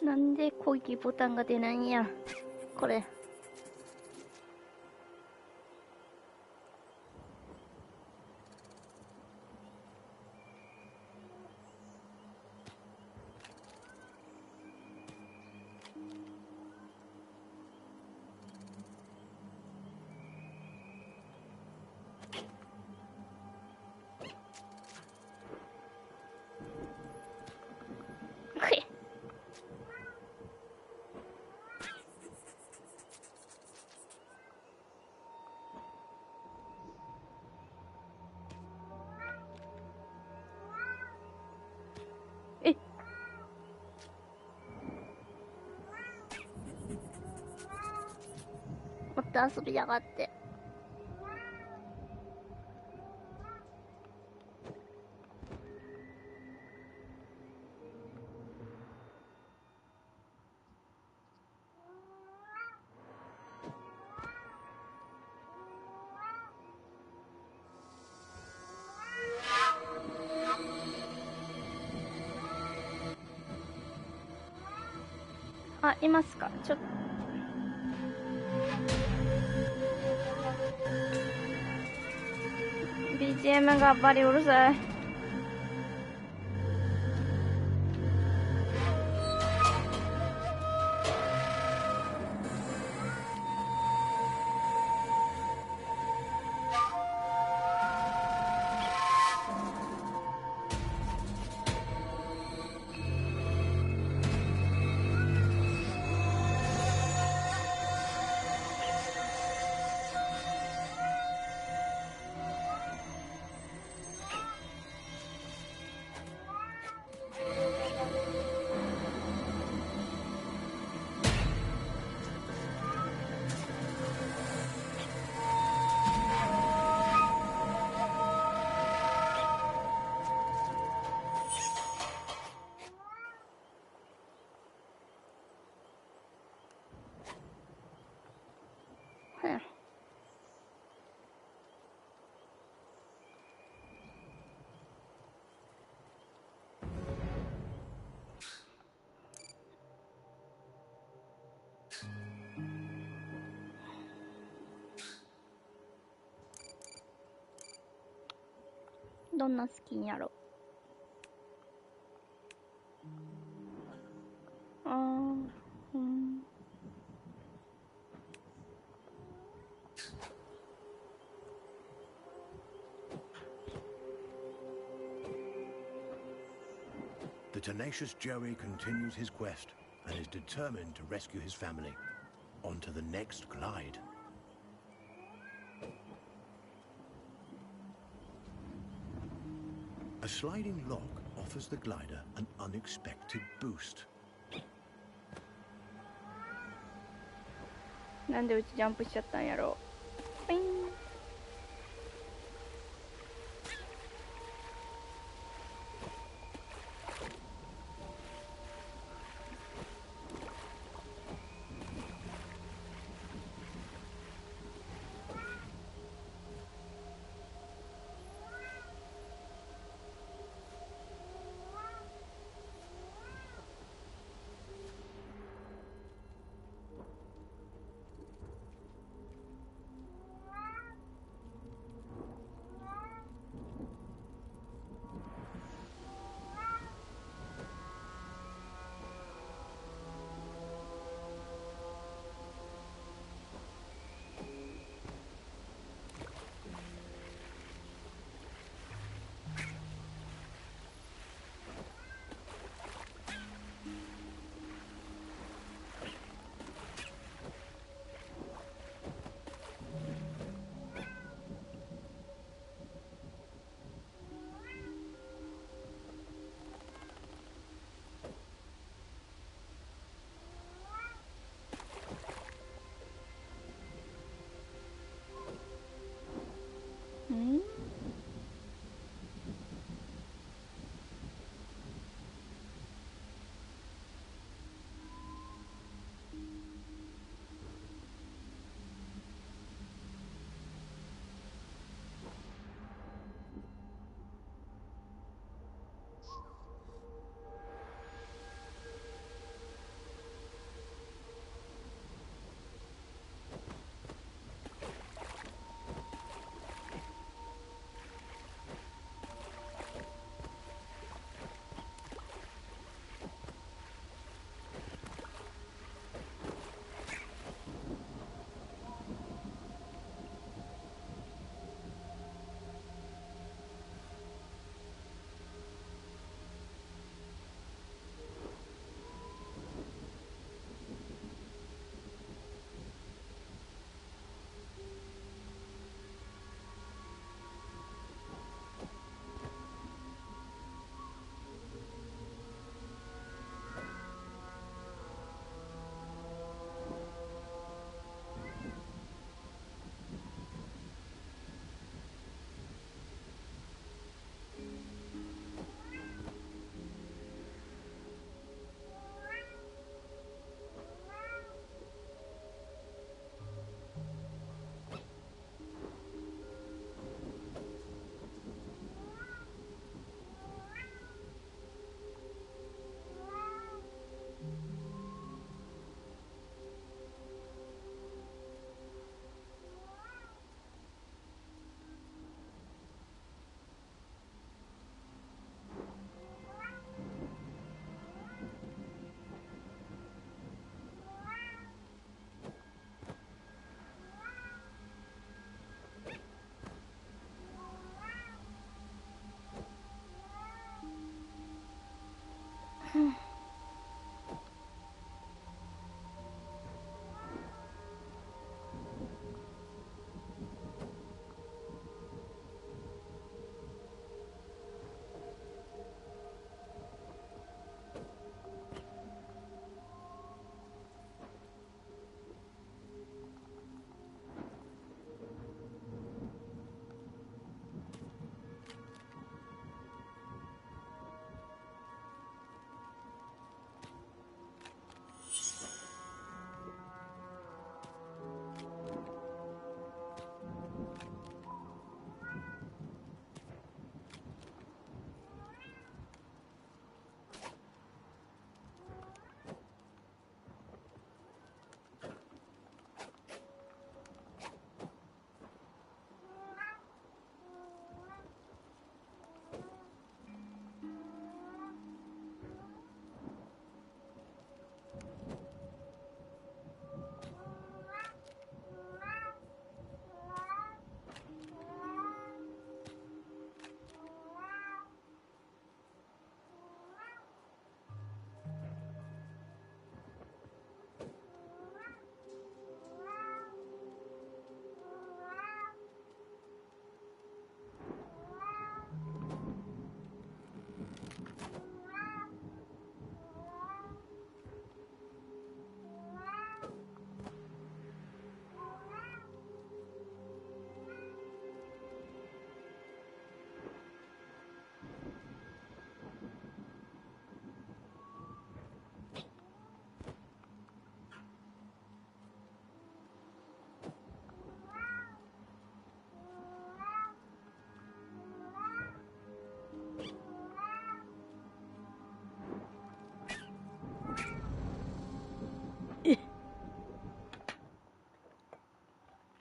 なんで攻撃ボタンが出ないんやこれ。と遊びやがって。あ、いますか。ちょっとBGM がバリうるさい。どんなスキンやろ。The tenacious Joey continues his quest and is determined to rescue his family. On to the next glide. A sliding log offers the glider an unexpected boost. なんでうちジャンプしちゃったんやろ。ピン。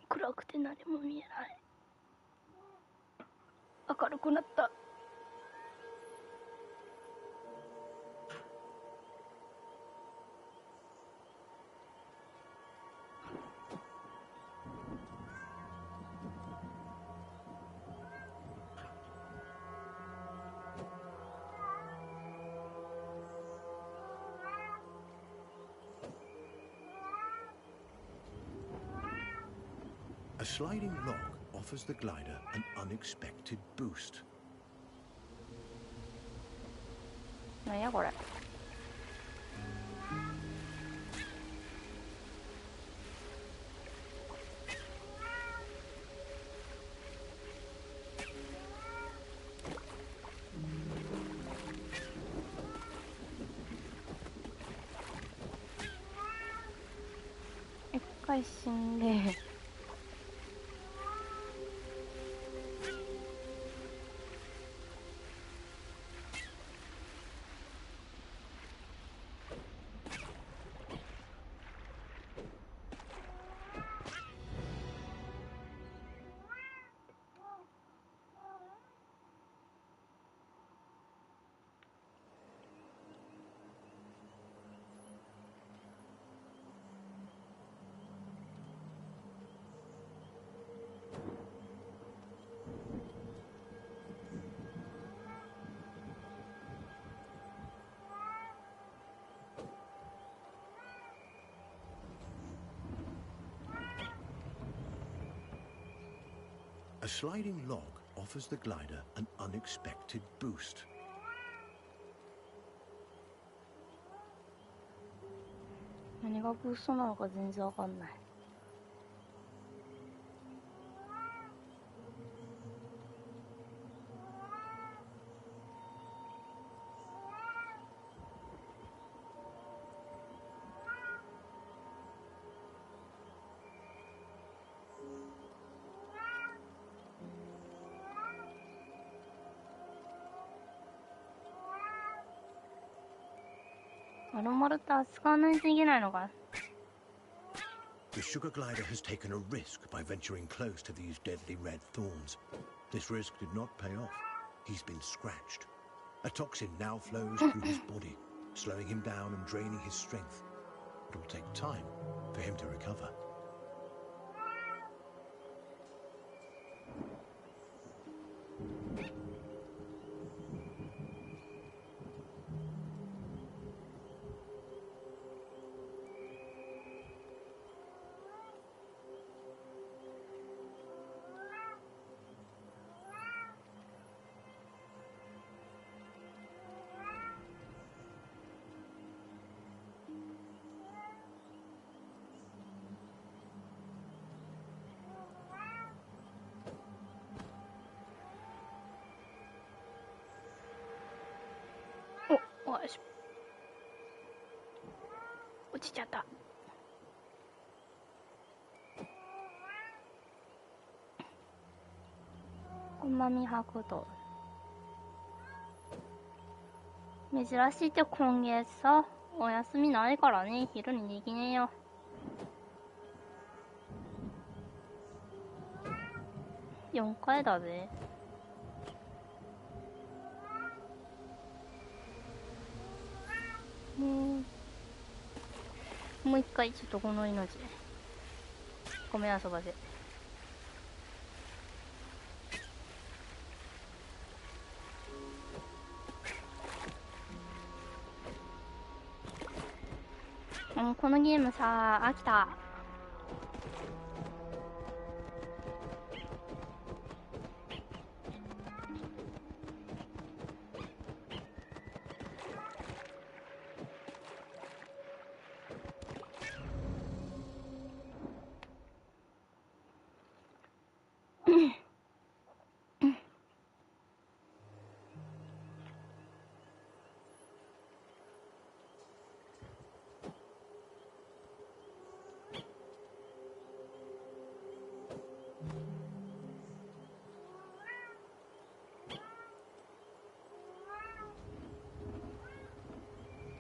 暗くて何も見えない。明るくなった。A sliding log offers the glider an unexpected boost. なんやこれ。一回死んでA sliding log offers the glider an unexpected boost. 何がブーストなのか全然わかんない。あの丸太使わないといけないのか。 The sugar glider has taken a risk by venturing close to these deadly red thorns. This risk did not pay off. He's been scratched. A toxin now flows through his body, slowing him down and draining his strength. It will take time for him to recover. よいしょ。落ちちゃった。こんまみはくと珍しいって今月さお休みないからね。昼にできねえよ。4回だぜ。もう一回ちょっとこの命ごめん遊ばせ。このゲームさ飽きた。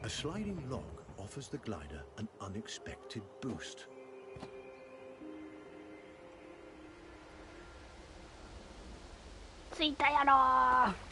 A sliding log offers the glider an unexpected boost. ついたやろー。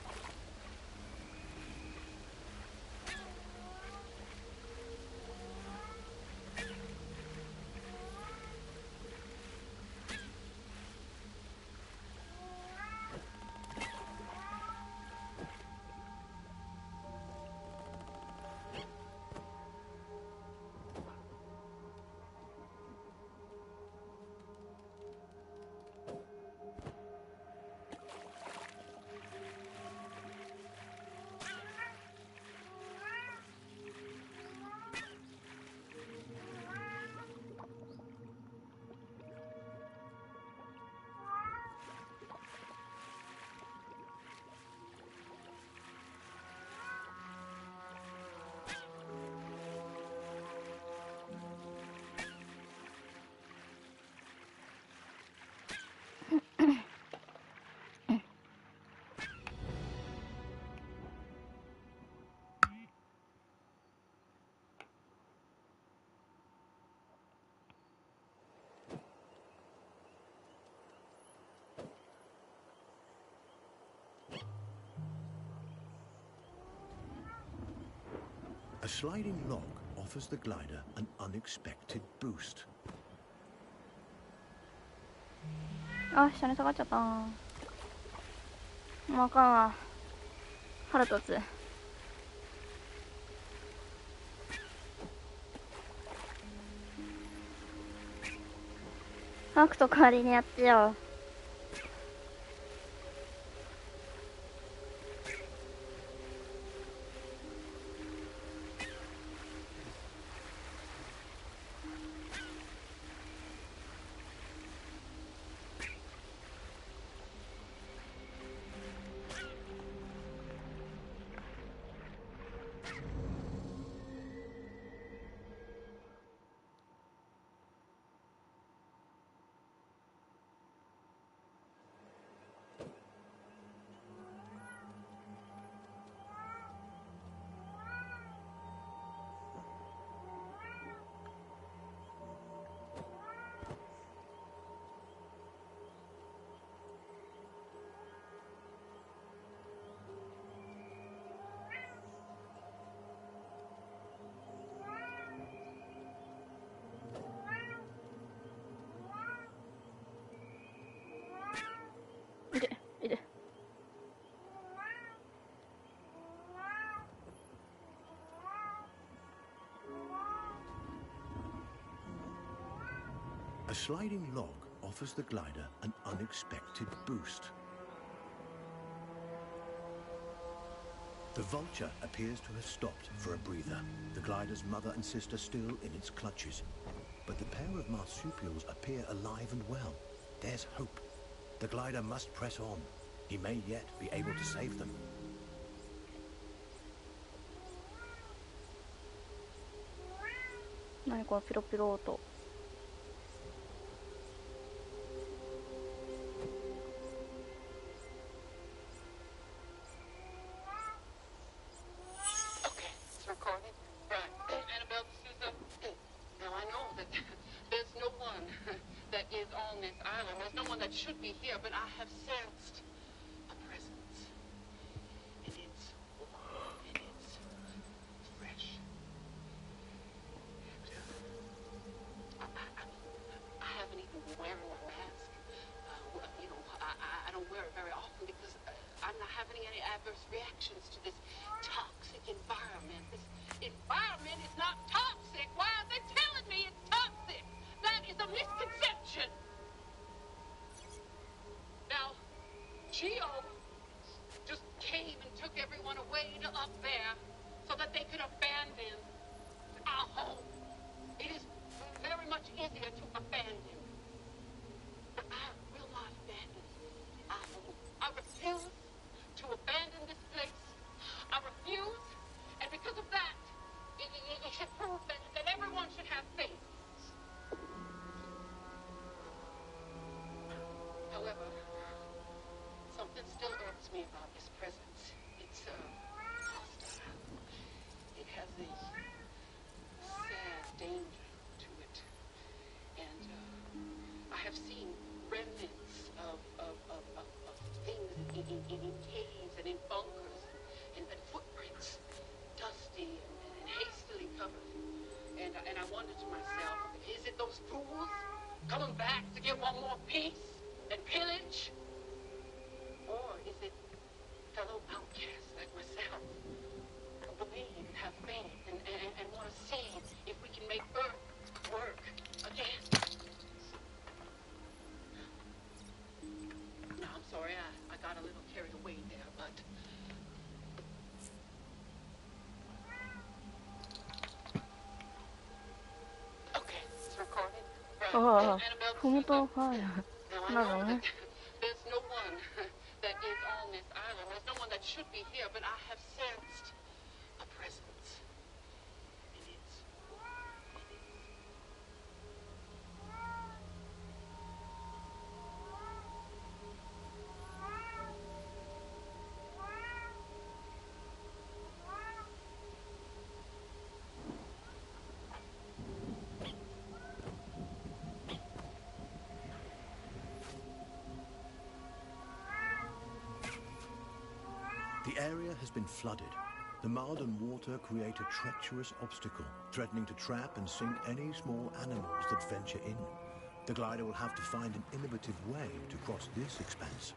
A sliding log offers the glider an unexpected boost. あ、下に下がっちゃった。もうあかんわ。腹立つ。ハクと代わりにやってよ。A sliding log offers the glider an unexpected boost. The vulture appears to have stopped for a breather, the glider's mother and sister still in its clutches. But the pair of marsupials appear alive and well. There's hope. The glider must press on. He may yet be able to save them. 何このピロピロ音。should be here, but I have sensed a presence. And it's warm and it's fresh. I haven't even been wearing a mask. I don't wear it very often because I'm not having any adverse reactions to this toxic environment. This environment is not toxic. Why are they telling me it's toxic? That is a misconception. Now, Geo just came and took everyone away to up there so that they could abandon our home. It is very much easier to abandon. But I will not abandon our home. I refuse to abandon this place. I refuse, and because of that, it should prove that everyone should have faith. However, something still irks me about this presence. It's hostile. It has a sad danger to it. And I have seen remnants of things in caves and in bunkers and footprints, dusty and hastily covered. And I wonder to myself, is it those fools coming back to get one more piece and pillage? Or is it fellow outcasts like myself who believe and have faith and want to see if we can make Earth work again? No, I'm sorry, I got a little carried away there, but... Okay, it's recorded. Right. Annabelle, ふもと、はい。 now I なるほ know どね。 that there's no one that is on this island. There's no one that should be here, but I have sensed a presence. And it's The area has been flooded. The mud and water create a treacherous obstacle, threatening to trap and sink any small animals that venture in. The glider will have to find an innovative way to cross this expanse.